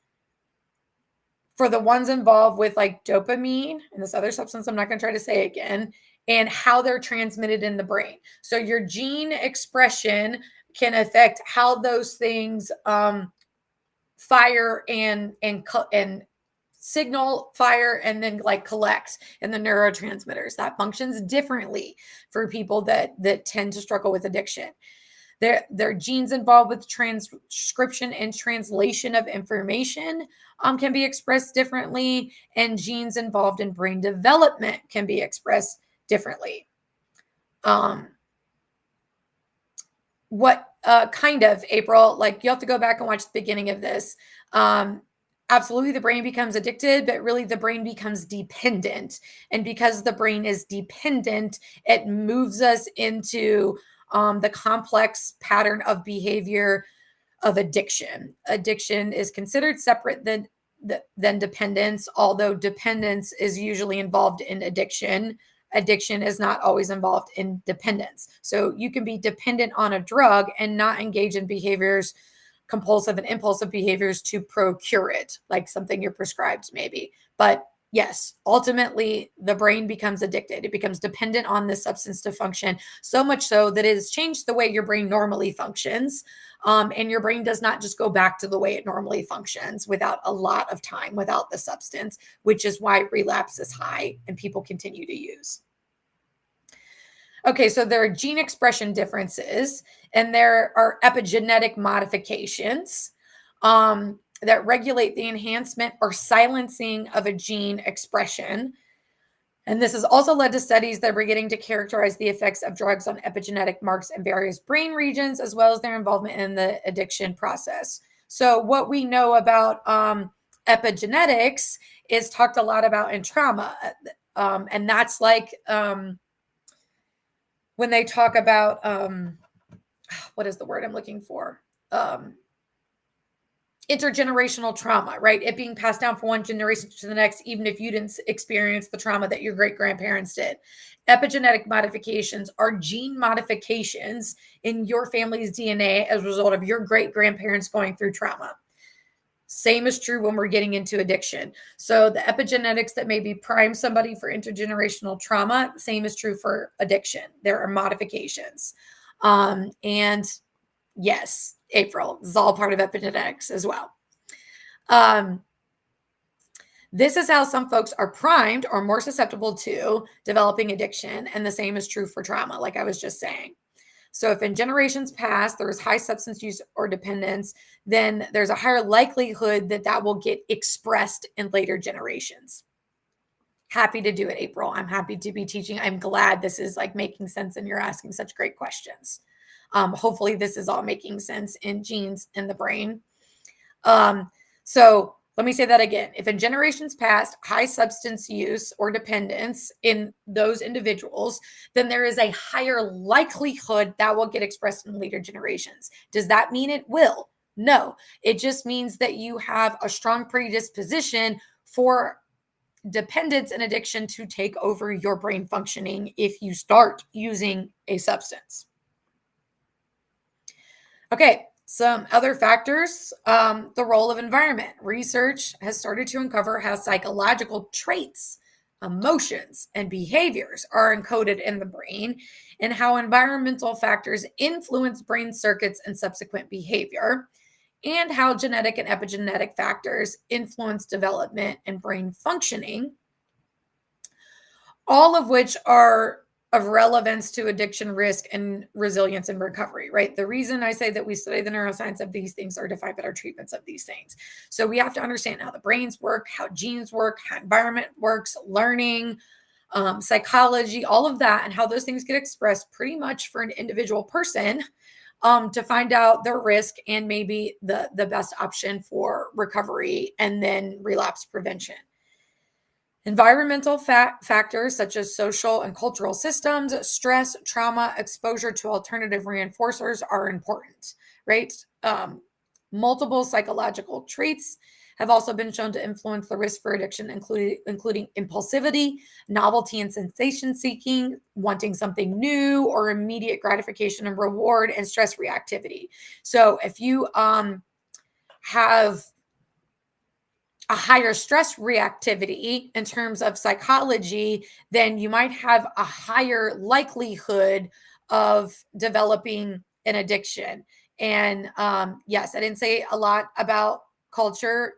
for the ones involved with like dopamine and this other substance I'm not going to try to say again, and how they're transmitted in the brain. So your gene expression can affect how those things fire and signal fire and then like collect in the neurotransmitters. That functions differently for people that tend to struggle with addiction. There are genes involved with transcription and translation of information can be expressed differently, and genes involved in brain development can be expressed differently. What kind of, April? Like, you have to go back and watch the beginning of this. Absolutely, the brain becomes addicted, but really the brain becomes dependent. And because the brain is dependent, it moves us into the complex pattern of behavior of addiction. Addiction is considered separate than dependence, although dependence is usually involved in addiction. Addiction is not always involved in dependence. So you can be dependent on a drug and not engage in behaviors, compulsive and impulsive behaviors to procure it, like something you're prescribed maybe. But yes, ultimately the brain becomes addicted. It becomes dependent on this substance to function, so much so that it has changed the way your brain normally functions. And your brain does not just go back to the way it normally functions without a lot of time without the substance, which is why relapse is high and people continue to use. Okay, so there are gene expression differences and there are epigenetic modifications that regulate the enhancement or silencing of a gene expression. And this has also led to studies that are beginning to characterize the effects of drugs on epigenetic marks in various brain regions, as well as their involvement in the addiction process. So what we know about epigenetics is talked a lot about in trauma. And that's like when they talk about, what is the word I'm looking for? Intergenerational trauma, right? It being passed down from one generation to the next, even if you didn't experience the trauma that your great grandparents did. Epigenetic modifications are gene modifications in your family's DNA as a result of your great grandparents going through trauma. Same is true when we're getting into addiction. So the epigenetics that maybe prime somebody for intergenerational trauma, same is true for addiction. There are modifications. And yes, April, this is all part of epigenetics as well. This is how some folks are primed or more susceptible to developing addiction. And the same is true for trauma, like I was just saying. So if in generations past there was high substance use or dependence, then there's a higher likelihood that that will get expressed in later generations. Happy to do it, April. I'm happy to be teaching. I'm glad this is like making sense and you're asking such great questions. Hopefully this is all making sense in genes in the brain. So let me say that again. If in generations past, high substance use or dependence in those individuals, then there is a higher likelihood that will get expressed in later generations. Does that mean it will? No. It just means that you have a strong predisposition for dependence and addiction to take over your brain functioning if you start using a substance. Okay, some other factors, the role of environment. Research has started to uncover how psychological traits emotions, and behaviors are encoded in the brain, and how environmental factors influence brain circuits and subsequent behavior, and how genetic and epigenetic factors influence development and brain functioning, all of which are of relevance to addiction risk and resilience and recovery, right? The reason I say that we study the neuroscience of these things are to find better treatments of these things. So we have to understand how the brains work, how genes work, how environment works, learning, psychology, all of that, and how those things get expressed pretty much for an individual person, to find out their risk and maybe the best option for recovery and then relapse prevention. Environmental factors such as social and cultural systems, stress, trauma, exposure to alternative reinforcers are important, right? Multiple psychological traits have also been shown to influence the risk for addiction, including impulsivity, novelty and sensation seeking, wanting something new or immediate gratification and reward, and stress reactivity. So if you have a higher stress reactivity in terms of psychology, then you might have a higher likelihood of developing an addiction. And yes, I didn't say a lot about culture,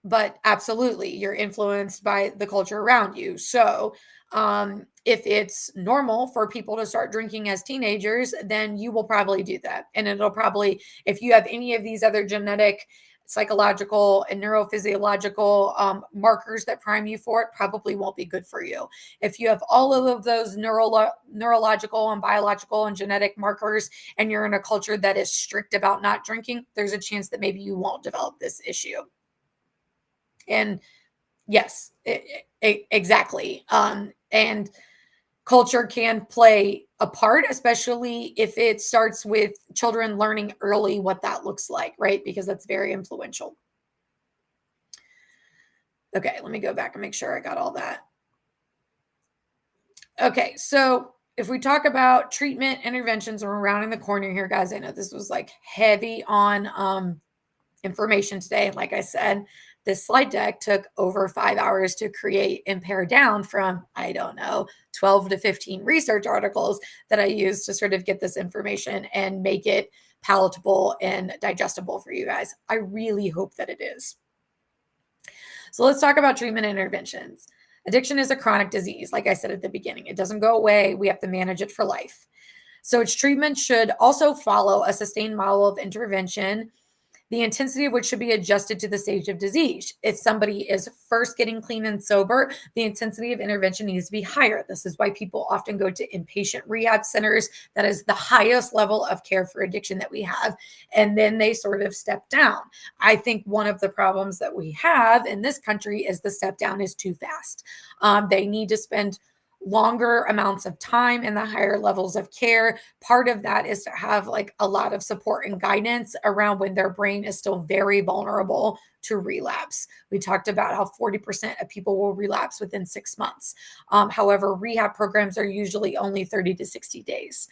but absolutely, you're influenced by the culture around you. So if it's normal for people to start drinking as teenagers, then you will probably do that. And it'll probably, if you have any of these other genetic, psychological, and neurophysiological markers that prime you for it, probably won't be good for you. If you have all of those neurological and biological and genetic markers, and you're in a culture that is strict about not drinking, there's a chance that maybe you won't develop this issue. And yes, exactly. And culture can play a part, especially if it starts with children learning early what that looks like, right? Because that's very influential. Okay, let me go back and make sure I got all that. Okay, so if we talk about treatment interventions, we're rounding the corner here, guys. I know this was like heavy on information today. Like I said, this slide deck took over 5 hours to create and pare down from, I don't know, 12 to 15 research articles that I used to sort of get this information and make it palatable and digestible for you guys. I really hope that it is. So let's talk about treatment interventions. Addiction is a chronic disease. Like I said at the beginning, it doesn't go away. We have to manage it for life. So its treatment should also follow a sustained model of intervention, the intensity of which should be adjusted to the stage of disease. If somebody is first getting clean and sober, the intensity of intervention needs to be higher. This is why people often go to inpatient rehab centers. That is the highest level of care for addiction that we have. And then they sort of step down. I think one of the problems that we have in this country is the step down is too fast. They need to spend longer amounts of time and the higher levels of care. Part of that is to have like a lot of support and guidance around when their brain is still very vulnerable to relapse. We talked about how 40% of people will relapse within 6 months. However, rehab programs are usually only 30 to 60 days.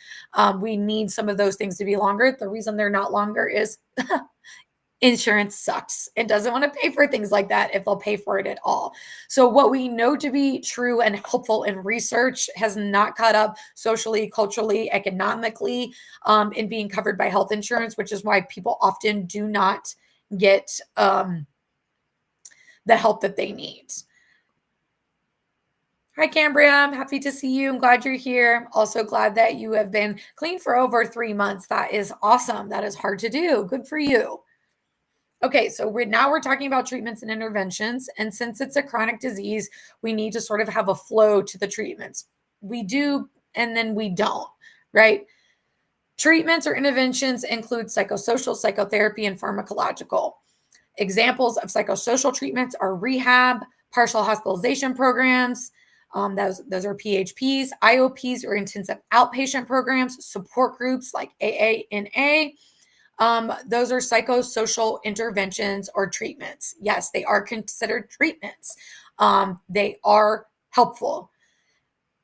We need some of those things to be longer. The reason they're not longer is insurance sucks and doesn't want to pay for things like that if they'll pay for it at all. So what we know to be true and helpful in research has not caught up socially, culturally, economically, in being covered by health insurance, which is why people often do not get the help that they need. Hi, Cambria. I'm happy to see you. I'm glad you're here. I'm also glad that you have been clean for over 3 months. That is awesome. That is hard to do. Good for you. Okay, so we're talking about treatments and interventions. And since it's a chronic disease, we need to sort of have a flow to the treatments. We do, and then we don't, right? Treatments or interventions include psychosocial, psychotherapy, and pharmacological. Examples of psychosocial treatments are rehab, partial hospitalization programs. Those are PHPs, IOPs, or intensive outpatient programs, support groups like AANA. Those are psychosocial interventions or treatments. Yes, they are considered treatments. They are helpful.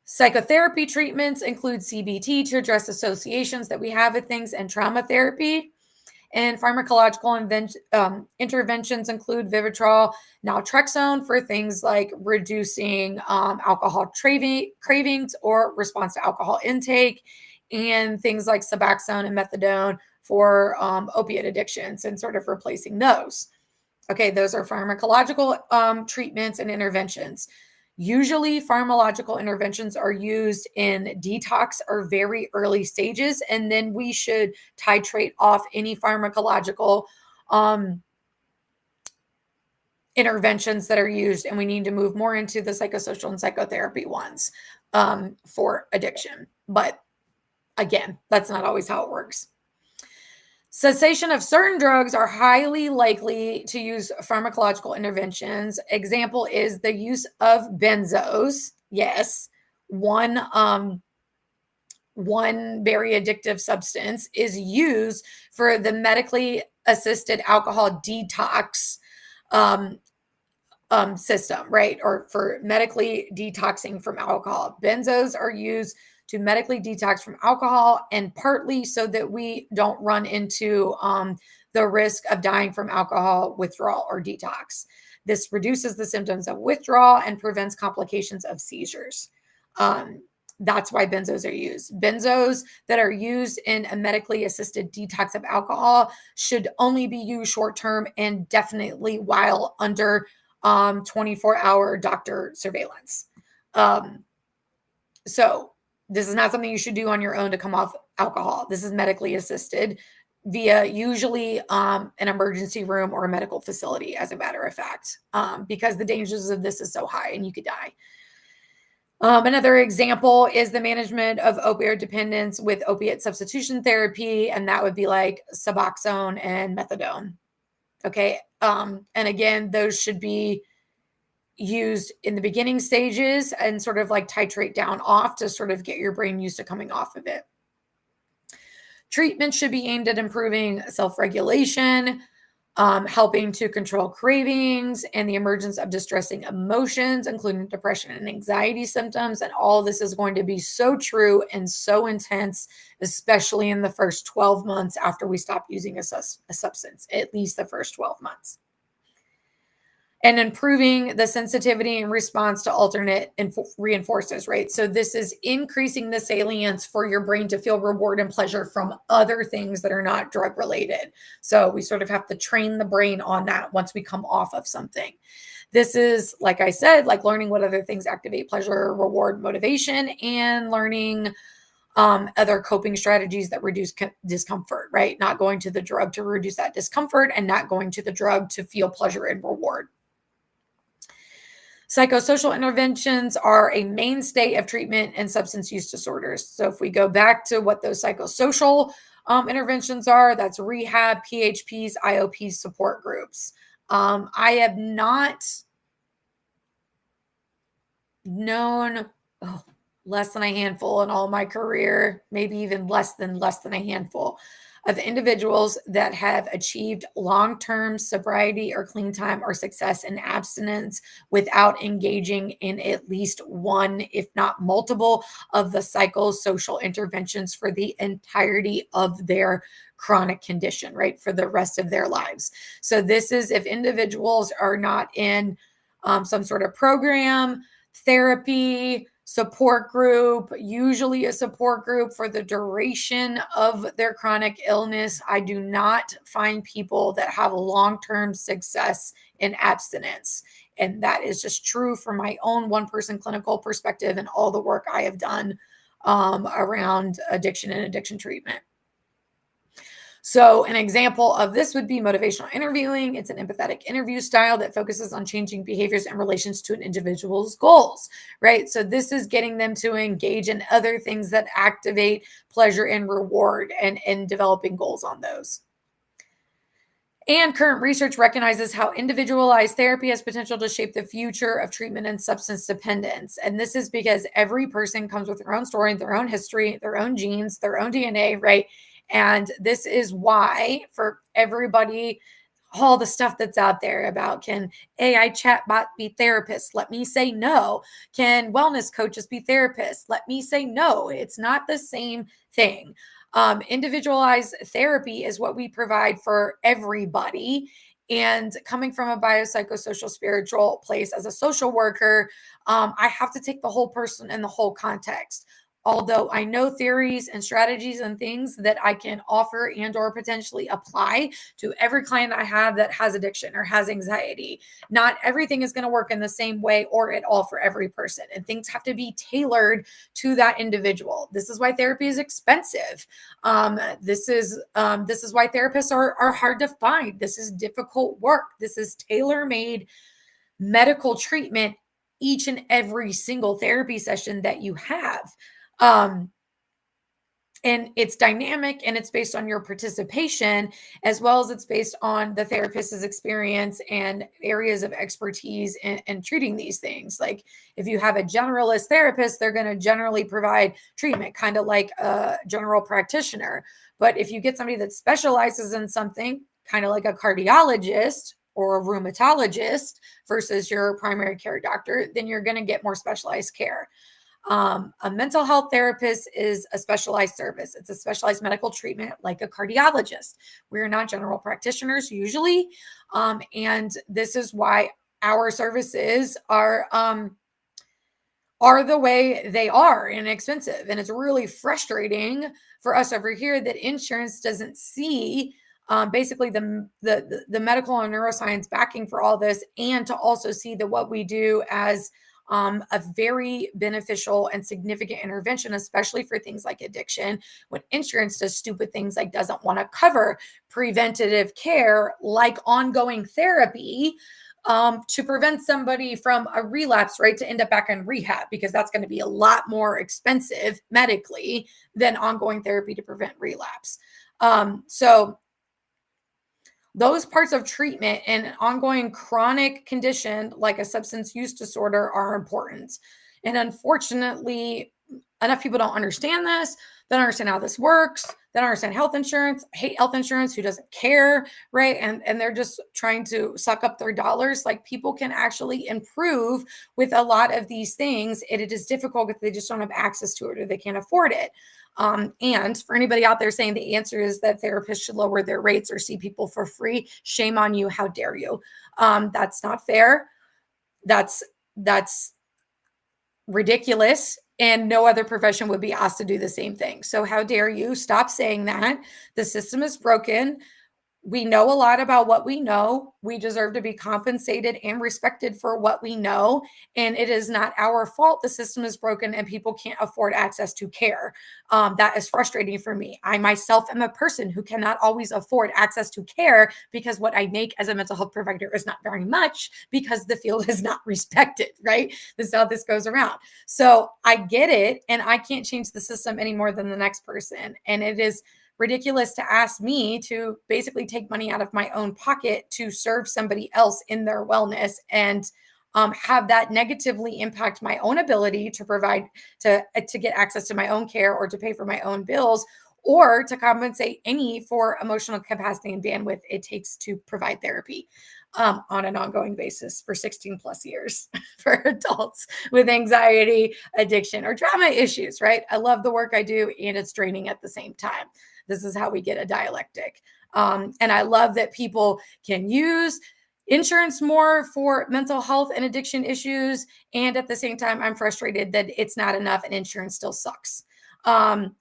Psychotherapy treatments include CBT to address associations that we have with things, and trauma therapy. And pharmacological interventions include Vivitrol, naltrexone for things like reducing alcohol cravings or response to alcohol intake, and things like Suboxone and Methadone for opiate addictions and sort of replacing those. Okay, those are pharmacological treatments and interventions. Usually, pharmacological interventions are used in detox or very early stages, and then we should titrate off any pharmacological interventions that are used, and we need to move more into the psychosocial and psychotherapy ones for addiction. But again, that's not always how it works. Cessation of certain drugs are highly likely to use pharmacological interventions. Example is the use of benzos. Yes, one very addictive substance is used for the medically assisted alcohol detox system, right? Or for medically detoxing from alcohol. Benzos are used to medically detox from alcohol, and partly so that we don't run into the risk of dying from alcohol withdrawal or detox. This reduces the symptoms of withdrawal and prevents complications of seizures. That's why benzos are used. Benzos that are used in a medically assisted detox of alcohol should only be used short term and definitely while under 24-hour doctor surveillance. So this is not something you should do on your own to come off alcohol. This is medically assisted via usually an emergency room or a medical facility, as a matter of fact, because the dangers of this is so high and you could die. Another example is the management of opioid dependence with opiate substitution therapy, and that would be like Suboxone and Methadone. Okay. And again, those should be used in the beginning stages and sort of like titrate down off to sort of get your brain used to coming off of it. Treatment should be aimed at improving self-regulation, helping to control cravings and the emergence of distressing emotions, including depression and anxiety symptoms. And all this is going to be so true and so intense, especially in the first 12 months after we stop using a substance, at least the first 12 months. And improving the sensitivity and response to alternate reinforcers, right? So this is increasing the salience for your brain to feel reward and pleasure from other things that are not drug related. So we sort of have to train the brain on that once we come off of something. This is, like I said, like learning what other things activate pleasure, reward, motivation, and learning other coping strategies that reduce discomfort, right? Not going to the drug to reduce that discomfort and not going to the drug to feel pleasure and reward. Psychosocial interventions are a mainstay of treatment and substance use disorders. So if we go back to what those psychosocial interventions are, that's rehab, PHPs, IOPs, support groups. I have not known less than a handful in all my career, maybe even less than a handful of individuals that have achieved long-term sobriety or clean time or success in abstinence without engaging in at least one, if not multiple, of the psychosocial interventions for the entirety of their chronic condition, right? For the rest of their lives. So this is if individuals are not in some sort of program, therapy, support group, usually a support group for the duration of their chronic illness. I do not find people that have long-term success in abstinence. And that is just true from my own one-person clinical perspective and all the work I have done around addiction and addiction treatment. So an example of this would be motivational interviewing. It's an empathetic interview style that focuses on changing behaviors in relations to an individual's goals, right? So this is getting them to engage in other things that activate pleasure and reward and developing goals on those. And current research recognizes how individualized therapy has potential to shape the future of treatment and substance dependence. And this is because every person comes with their own story, their own history, their own genes, their own DNA, right? And this is why for everybody, all the stuff that's out there about can AI chatbot be therapists? Let me say no. Can wellness coaches be therapists? Let me say no. It's not the same thing. Individualized therapy is what we provide for everybody. And coming from a biopsychosocial spiritual place as a social worker, I have to take the whole person and the whole context. Although I know theories and strategies and things that I can offer and or potentially apply to every client I have that has addiction or has anxiety, not everything is going to work in the same way or at all for every person. And things have to be tailored to that individual. This is why therapy is expensive. This is why therapists are hard to find. This is difficult work. This is tailor-made medical treatment each and every single therapy session that you have. And it's dynamic and it's based on your participation, as well as it's based on the therapist's experience and areas of expertise in treating these things. Like if you have a generalist therapist, they're going to generally provide treatment, kind of like a general practitioner. But if you get somebody that specializes in something, kind of like a cardiologist or a rheumatologist versus your primary care doctor, then you're going to get more specialized care. A mental health therapist is a specialized service. It's a specialized medical treatment like a cardiologist. We're not general practitioners usually. And this is why our services are the way they are and expensive. And it's really frustrating for us over here that insurance doesn't see basically the medical and neuroscience backing for all this, and to also see that what we do as a very beneficial and significant intervention, especially for things like addiction, when insurance does stupid things like doesn't want to cover preventative care like ongoing therapy to prevent somebody from a relapse, right? To end up back in rehab, because that's going to be a lot more expensive medically than ongoing therapy to prevent relapse. So those parts of treatment and an ongoing chronic condition like a substance use disorder are important. And unfortunately, enough people don't understand this. They don't understand how this works. They don't understand health insurance, hate health insurance, who doesn't care, right? And they're just trying to suck up their dollars. Like people can actually improve with a lot of these things. And it is difficult if they just don't have access to it or they can't afford it. And for anybody out there saying the answer is that therapists should lower their rates or see people for free, shame on you. How dare you? That's not fair. That's ridiculous. And no other profession would be asked to do the same thing. So how dare you? Stop saying that. The system is broken. We know a lot about what we know. We deserve to be compensated and respected for what we know. And it is not our fault the system is broken and people can't afford access to care. That is frustrating for me. I myself am a person who cannot always afford access to care because what I make as a mental health provider is not very much because the field is not respected, right? This is how this goes around. So I get it. And I can't change the system any more than the next person. And it is ridiculous to ask me to basically take money out of my own pocket to serve somebody else in their wellness and have that negatively impact my own ability to provide to get access to my own care or to pay for my own bills or to compensate any for emotional capacity and bandwidth it takes to provide therapy on an ongoing basis for 16 plus years for adults with anxiety, addiction, or trauma issues, right? I love the work I do and it's draining at the same time. This is how we get a dialectic. And I love that people can use insurance more for mental health and addiction issues. And at the same time, I'm frustrated that it's not enough and insurance still sucks. And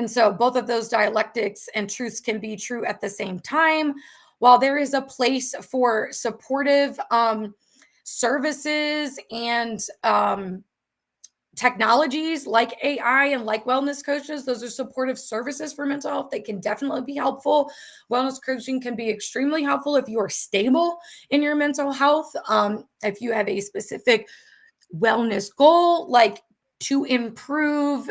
so both of those dialectics and truths can be true at the same time. While there is a place for supportive services and technologies like AI and like wellness coaches, those are supportive services for mental health. They can definitely be helpful. Wellness coaching can be extremely helpful if you are stable in your mental health. If you have a specific wellness goal, like to improve,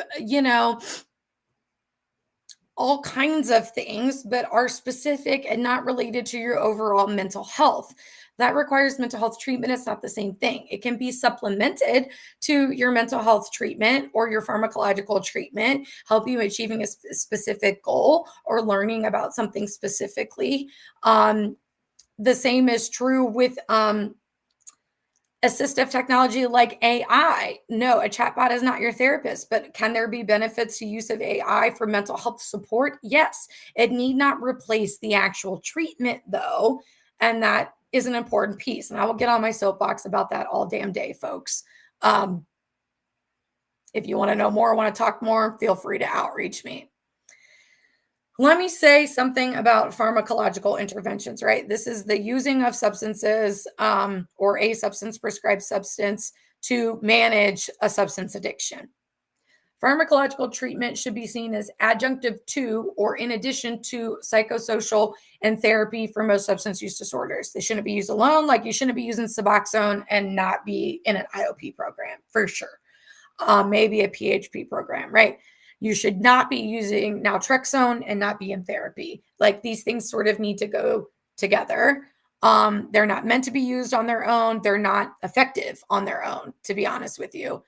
all kinds of things, but are specific and not related to your overall mental health. That requires mental health treatment. It's not the same thing. It can be supplemented to your mental health treatment or your pharmacological treatment, help you achieving a specific goal or learning about something specifically. The same is true with Assistive technology like AI. No, a chatbot is not your therapist, but can there be benefits to use of AI for mental health support? Yes. It need not replace the actual treatment, though. And that is an important piece. And I will get on my soapbox about that all damn day, folks. Um, if you want to know more, want to talk more, feel free to outreach me. Let me say something about pharmacological interventions, right? This is the using of substances or a substance, prescribed substance, to manage a substance addiction. Pharmacological treatment should be seen as adjunctive to or in addition to psychosocial and therapy for most substance use disorders. They shouldn't be used alone, like you shouldn't be using Suboxone and not be in an IOP program, for sure. Maybe a PHP program, right? You should not be using naltrexone and not be in therapy. Like these things sort of need to go together. They're not meant to be used on their own. They're not effective on their own, to be honest with you.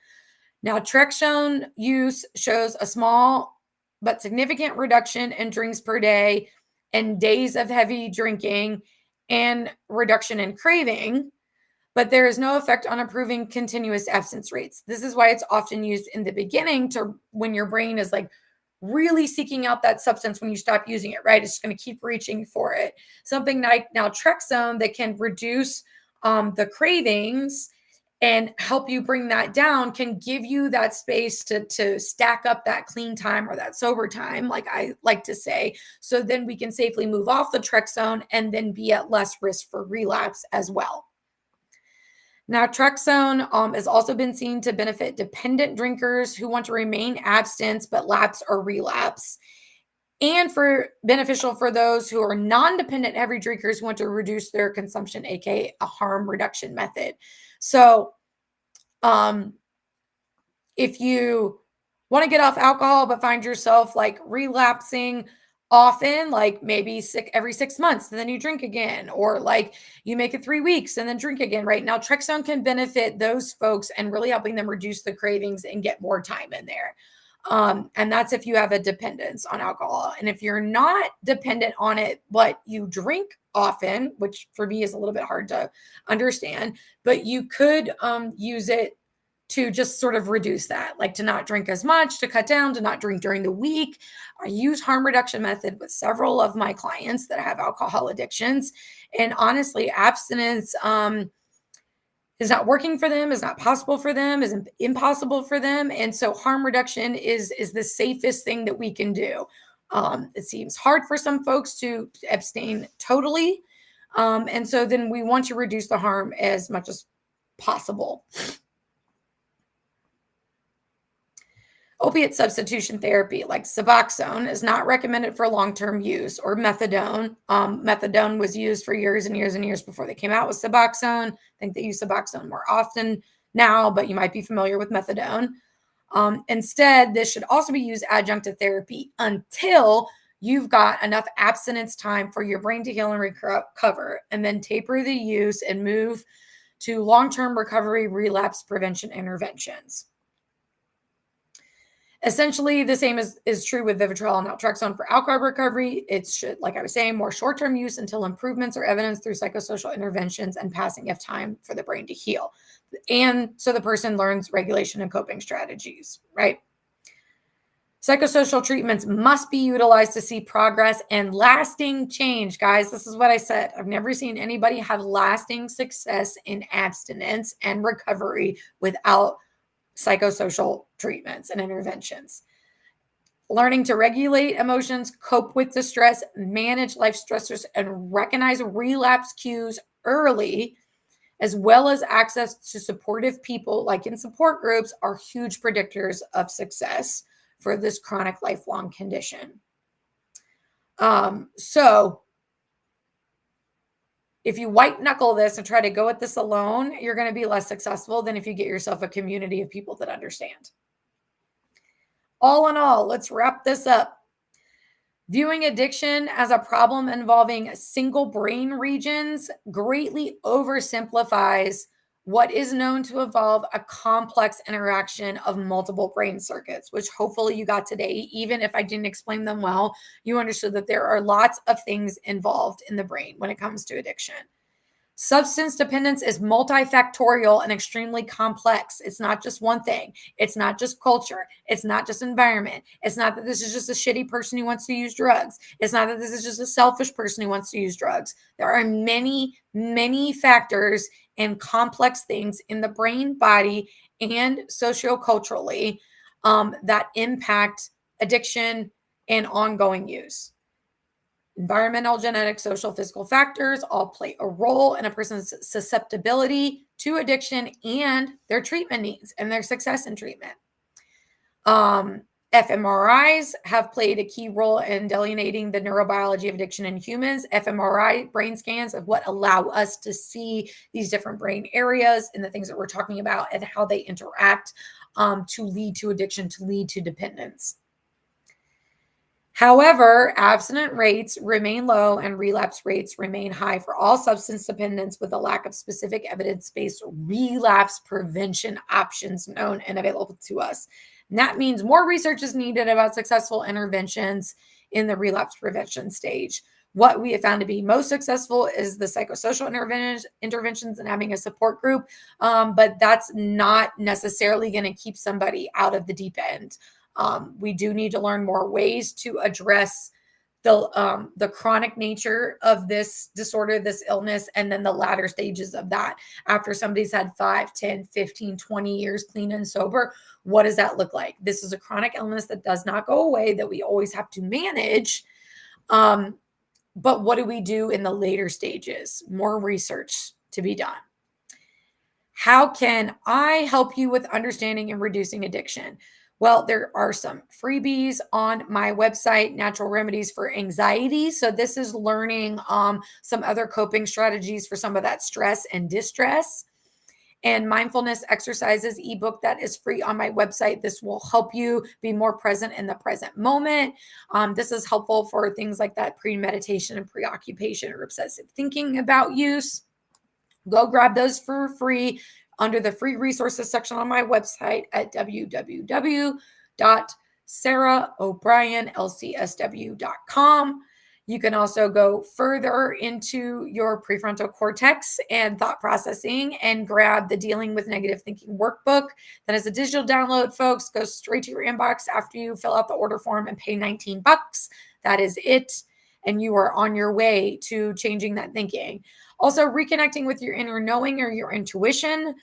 Naltrexone use shows a small but significant reduction in drinks per day and days of heavy drinking and reduction in craving, but there is no effect on improving continuous abstinence rates. This is why it's often used in the beginning to when your brain is like really seeking out that substance when you stop using it, right? It's just going to keep reaching for it. Something like naltrexone that can reduce the cravings and help you bring that down can give you that space to stack up that clean time or that sober time, like I like to say. So then we can safely move off the Trexone and then be at less risk for relapse as well. Naltrexone has also been seen to benefit dependent drinkers who want to remain abstinent but lapse or relapse, and for beneficial for those who are non-dependent heavy drinkers who want to reduce their consumption, aka a harm reduction method. So, if you want to get off alcohol but find yourself like relapsing often, like maybe every 6 months, and then you drink again, or like you make it 3 weeks and then drink again, right? Now, Trexone can benefit those folks and really helping them reduce the cravings and get more time in there. And that's if you have a dependence on alcohol. And if you're not dependent on it, but you drink often, which for me is a little bit hard to understand, but you could use it to just sort of reduce that, like to not drink as much, to cut down, to not drink during the week. I use harm reduction method with several of my clients that have alcohol addictions. And honestly, abstinence is not working for them, is not possible for them, is impossible for them. And so harm reduction is the safest thing that we can do. It seems hard for some folks to abstain totally. And so then we want to reduce the harm as much as possible. Opiate substitution therapy like Suboxone is not recommended for long-term use, or methadone. Methadone was used for years and years and years before they came out with Suboxone. I think they use Suboxone more often now, but you might be familiar with methadone. Instead, this should also be used adjunctive therapy until you've got enough abstinence time for your brain to heal and recover, and then taper the use and move to long-term recovery relapse prevention interventions. Essentially, the same is true with Vivitrol and naltrexone for alcohol recovery. It should, like I was saying, more short-term use until improvements are evidenced through psychosocial interventions and passing of time for the brain to heal. And so the person learns regulation and coping strategies, right? Psychosocial treatments must be utilized to see progress and lasting change, guys. This is what I said. I've never seen anybody have lasting success in abstinence and recovery without psychosocial treatments and interventions. Learning to regulate emotions, cope with distress, manage life stressors, and recognize relapse cues early, as well as access to supportive people like in support groups, are huge predictors of success for this chronic lifelong condition. So if you white knuckle this and try to go at this alone, you're going to be less successful than if you get yourself a community of people that understand. All in all, let's wrap this up. Viewing addiction as a problem involving single brain regions greatly oversimplifies what is known to involve a complex interaction of multiple brain circuits, which hopefully you got today. Even if I didn't explain them well, you understood that there are lots of things involved in the brain when it comes to addiction. Substance dependence is multifactorial and extremely complex. It's not just one thing. It's not just culture. It's not just environment. It's not that this is just a shitty person who wants to use drugs. It's not that this is just a selfish person who wants to use drugs. There are many, many factors and complex things in the brain, body, and socioculturally that impact addiction and ongoing use. Environmental, genetic, social, physical factors all play a role in a person's susceptibility to addiction and their treatment needs and their success in treatment. fMRIs have played a key role in delineating the neurobiology of addiction in humans. fMRI brain scans of what allow us to see these different brain areas and the things that we're talking about and how they interact to lead to addiction, to lead to dependence. However, abstinence rates remain low and relapse rates remain high for all substance dependence, with a lack of specific evidence-based relapse prevention options known and available to us. And that means more research is needed about successful interventions in the relapse prevention stage. What we have found to be most successful is the psychosocial interventions and having a support group, but that's not necessarily going to keep somebody out of the deep end. We do need to learn more ways to address the chronic nature of this disorder, this illness, and then the latter stages of that. After somebody's had 5, 10, 15, 20 years clean and sober, what does that look like? This is a chronic illness that does not go away, that we always have to manage. But what do we do in the later stages? More research to be done. How can I help you with understanding and reducing addiction? Well, there are some freebies on my website, Natural Remedies for Anxiety. So this is learning some other coping strategies for some of that stress and distress. And mindfulness exercises ebook that is free on my website. This will help you be more present in the present moment. This is helpful for things like that premeditation and preoccupation or obsessive thinking about use. Go grab those for free under the free resources section on my website at www.sarahobrienlcsw.com. You can also go further into your prefrontal cortex and thought processing and grab the Dealing with Negative Thinking workbook. That is a digital download, folks. Goes straight to your inbox after you fill out the order form and pay $19. That is it. And you are on your way to changing that thinking. Also, reconnecting with your inner knowing or your intuition.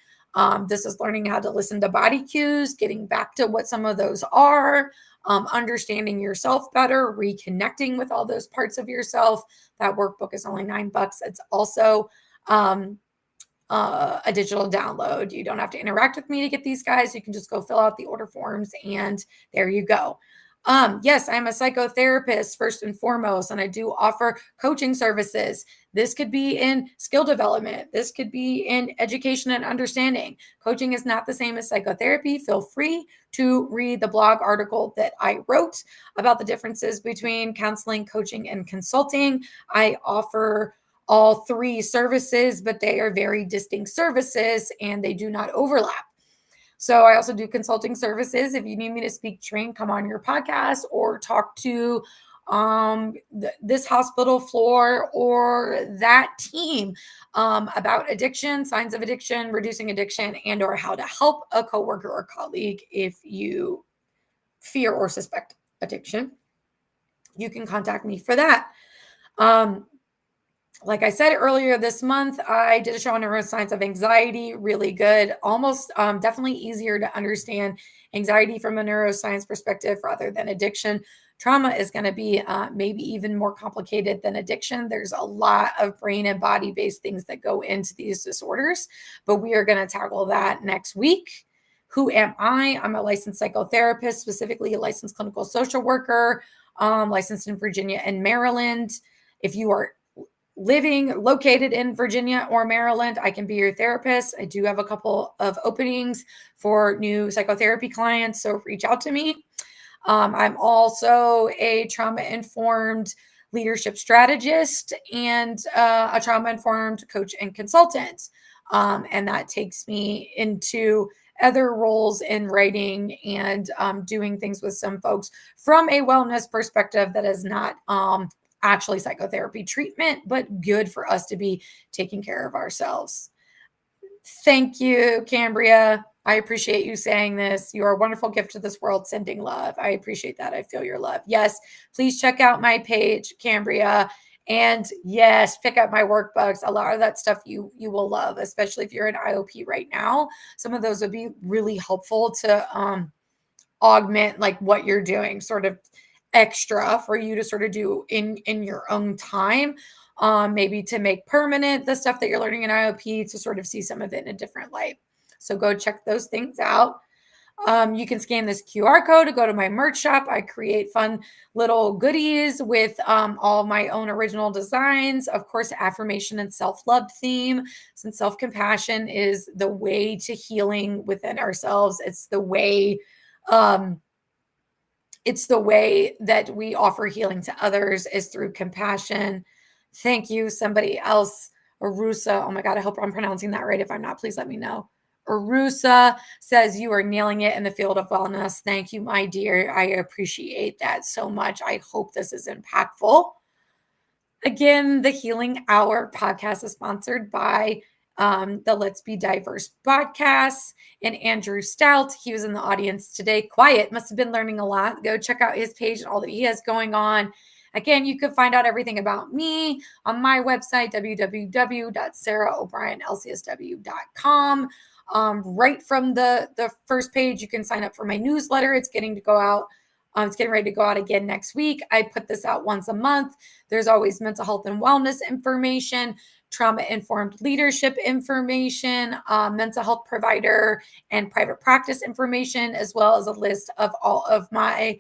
This is learning how to listen to body cues, getting back to what some of those are, understanding yourself better, reconnecting with all those parts of yourself. That workbook is only $9. It's also a digital download. You don't have to interact with me to get these guys. You can just go fill out the order forms and there you go. Yes, I'm a psychotherapist first and foremost, and I do offer coaching services. This could be in skill development. This could be in education and understanding. Coaching is not the same as psychotherapy. Feel free to read the blog article that I wrote about the differences between counseling, coaching, and consulting. I offer all three services, but they are very distinct services and they do not overlap. So I also do consulting services. If you need me to speak, train, come on your podcast or talk to this hospital floor or that team about addiction, signs of addiction, reducing addiction, and or how to help a coworker or colleague if you fear or suspect addiction, you can contact me for that. Like I said earlier this month, I did a show on neuroscience of anxiety, really good, almost definitely easier to understand anxiety from a neuroscience perspective rather than addiction. Trauma is going to be maybe even more complicated than addiction. There's a lot of brain and body-based things that go into these disorders, but we are going to tackle that next week. Who am I? I'm a licensed psychotherapist, specifically a licensed clinical social worker, licensed in Virginia and Maryland. If you are located in Virginia or Maryland, I can be your therapist. I do have a couple of openings for new psychotherapy clients, so reach out to me. I'm also a trauma-informed leadership strategist and a trauma-informed coach and consultant. And that takes me into other roles in writing and doing things with some folks from a wellness perspective that is not actually psychotherapy treatment, but good for us to be taking care of ourselves. Thank you, Cambria. I appreciate you saying this. You are a wonderful gift to this world, sending love. I appreciate that. I feel your love. Yes, please check out my page, Cambria. And yes, pick up my workbooks. A lot of that stuff you will love, especially if you're in IOP right now. Some of those would be really helpful to augment like what you're doing, sort of extra for you to sort of do in your own time. Maybe to make permanent the stuff that you're learning in IOP, to sort of see some of it in a different light. So go check those things out. You can scan this QR code to go to my merch shop. I create fun little goodies with all my own original designs. Of course, affirmation and self-love theme, since self-compassion is the way to healing within ourselves. It's the way that we offer healing to others, is through compassion. Thank you. Somebody else, Arusa. Oh my God, I hope I'm pronouncing that right. If I'm not, please let me know. Arusa says, you are nailing it in the field of wellness. Thank you, my dear. I appreciate that so much. I hope this is impactful. Again, the Healing Hour podcast is sponsored by the Let's Be Diverse podcast, and Andrew Stout. He was in the audience today. Quiet, must have been learning a lot. Go check out his page and all that he has going on. Again, you can find out everything about me on my website, www.sarahobrienlcsw.com. Right from the first page, you can sign up for my newsletter. It's getting to go out. It's getting ready to go out again next week. I put this out once a month. There's always mental health and wellness information, trauma-informed leadership information, mental health provider and private practice information, as well as a list of all of my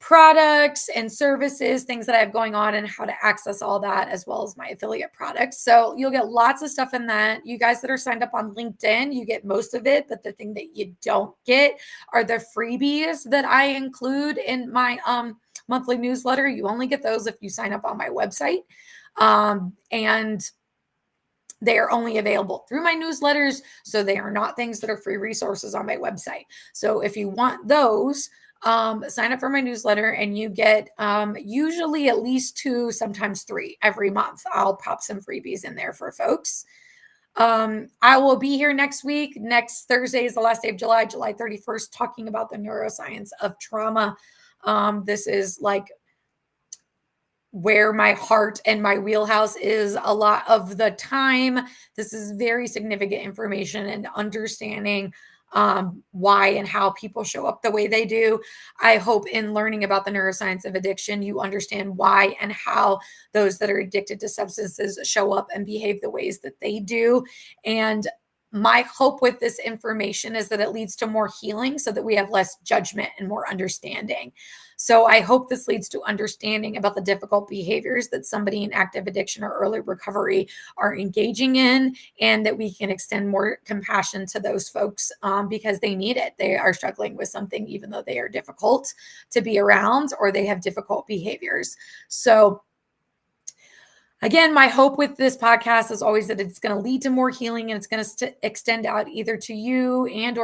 products and services, things that I have going on, and how to access all that, as well as my affiliate products. So you'll get lots of stuff in that. You guys that are signed up on LinkedIn, you get most of it, but the thing that you don't get are the freebies that I include in my monthly newsletter. You only get those if you sign up on my website. And they are only available through my newsletters. So they are not things that are free resources on my website. So if you want those, sign up for my newsletter, and you get usually at least 2, sometimes 3 every month. I'll pop some freebies in there for folks. I will be here next week. Next Thursday is the last day of July 31st, talking about the neuroscience of trauma. This is like where my heart and my wheelhouse is a lot of the time. This is very significant information, and understanding why and how people show up the way they do. I hope in learning about the neuroscience of addiction, you understand why and how those that are addicted to substances show up and behave the ways that they do. And my hope with this information is that it leads to more healing, so that we have less judgment and more understanding. So I hope this leads to understanding about the difficult behaviors that somebody in active addiction or early recovery are engaging in, and that we can extend more compassion to those folks because they need it. They are struggling with something, even though they are difficult to be around or they have difficult behaviors. So again, my hope with this podcast is always that it's going to lead to more healing, and it's going to extend out either to you and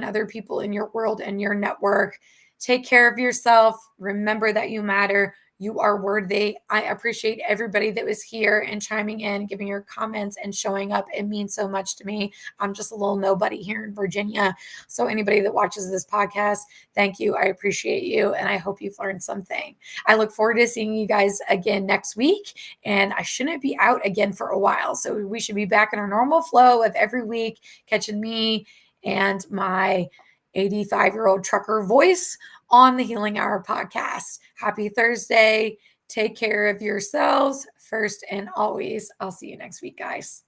other people in your world and your network. Take care of yourself. Remember that you matter. You are worthy. I appreciate everybody that was here and chiming in, giving your comments and showing up. It means so much to me. I'm just a little nobody here in Virginia. So anybody that watches this podcast, thank you. I appreciate you. And I hope you've learned something. I look forward to seeing you guys again next week. And I shouldn't be out again for a while. So we should be back in our normal flow of every week catching me and my 85-year-old trucker voice on the Healing Hour podcast. Happy Thursday. Take care of yourselves first and always. I'll see you next week, guys.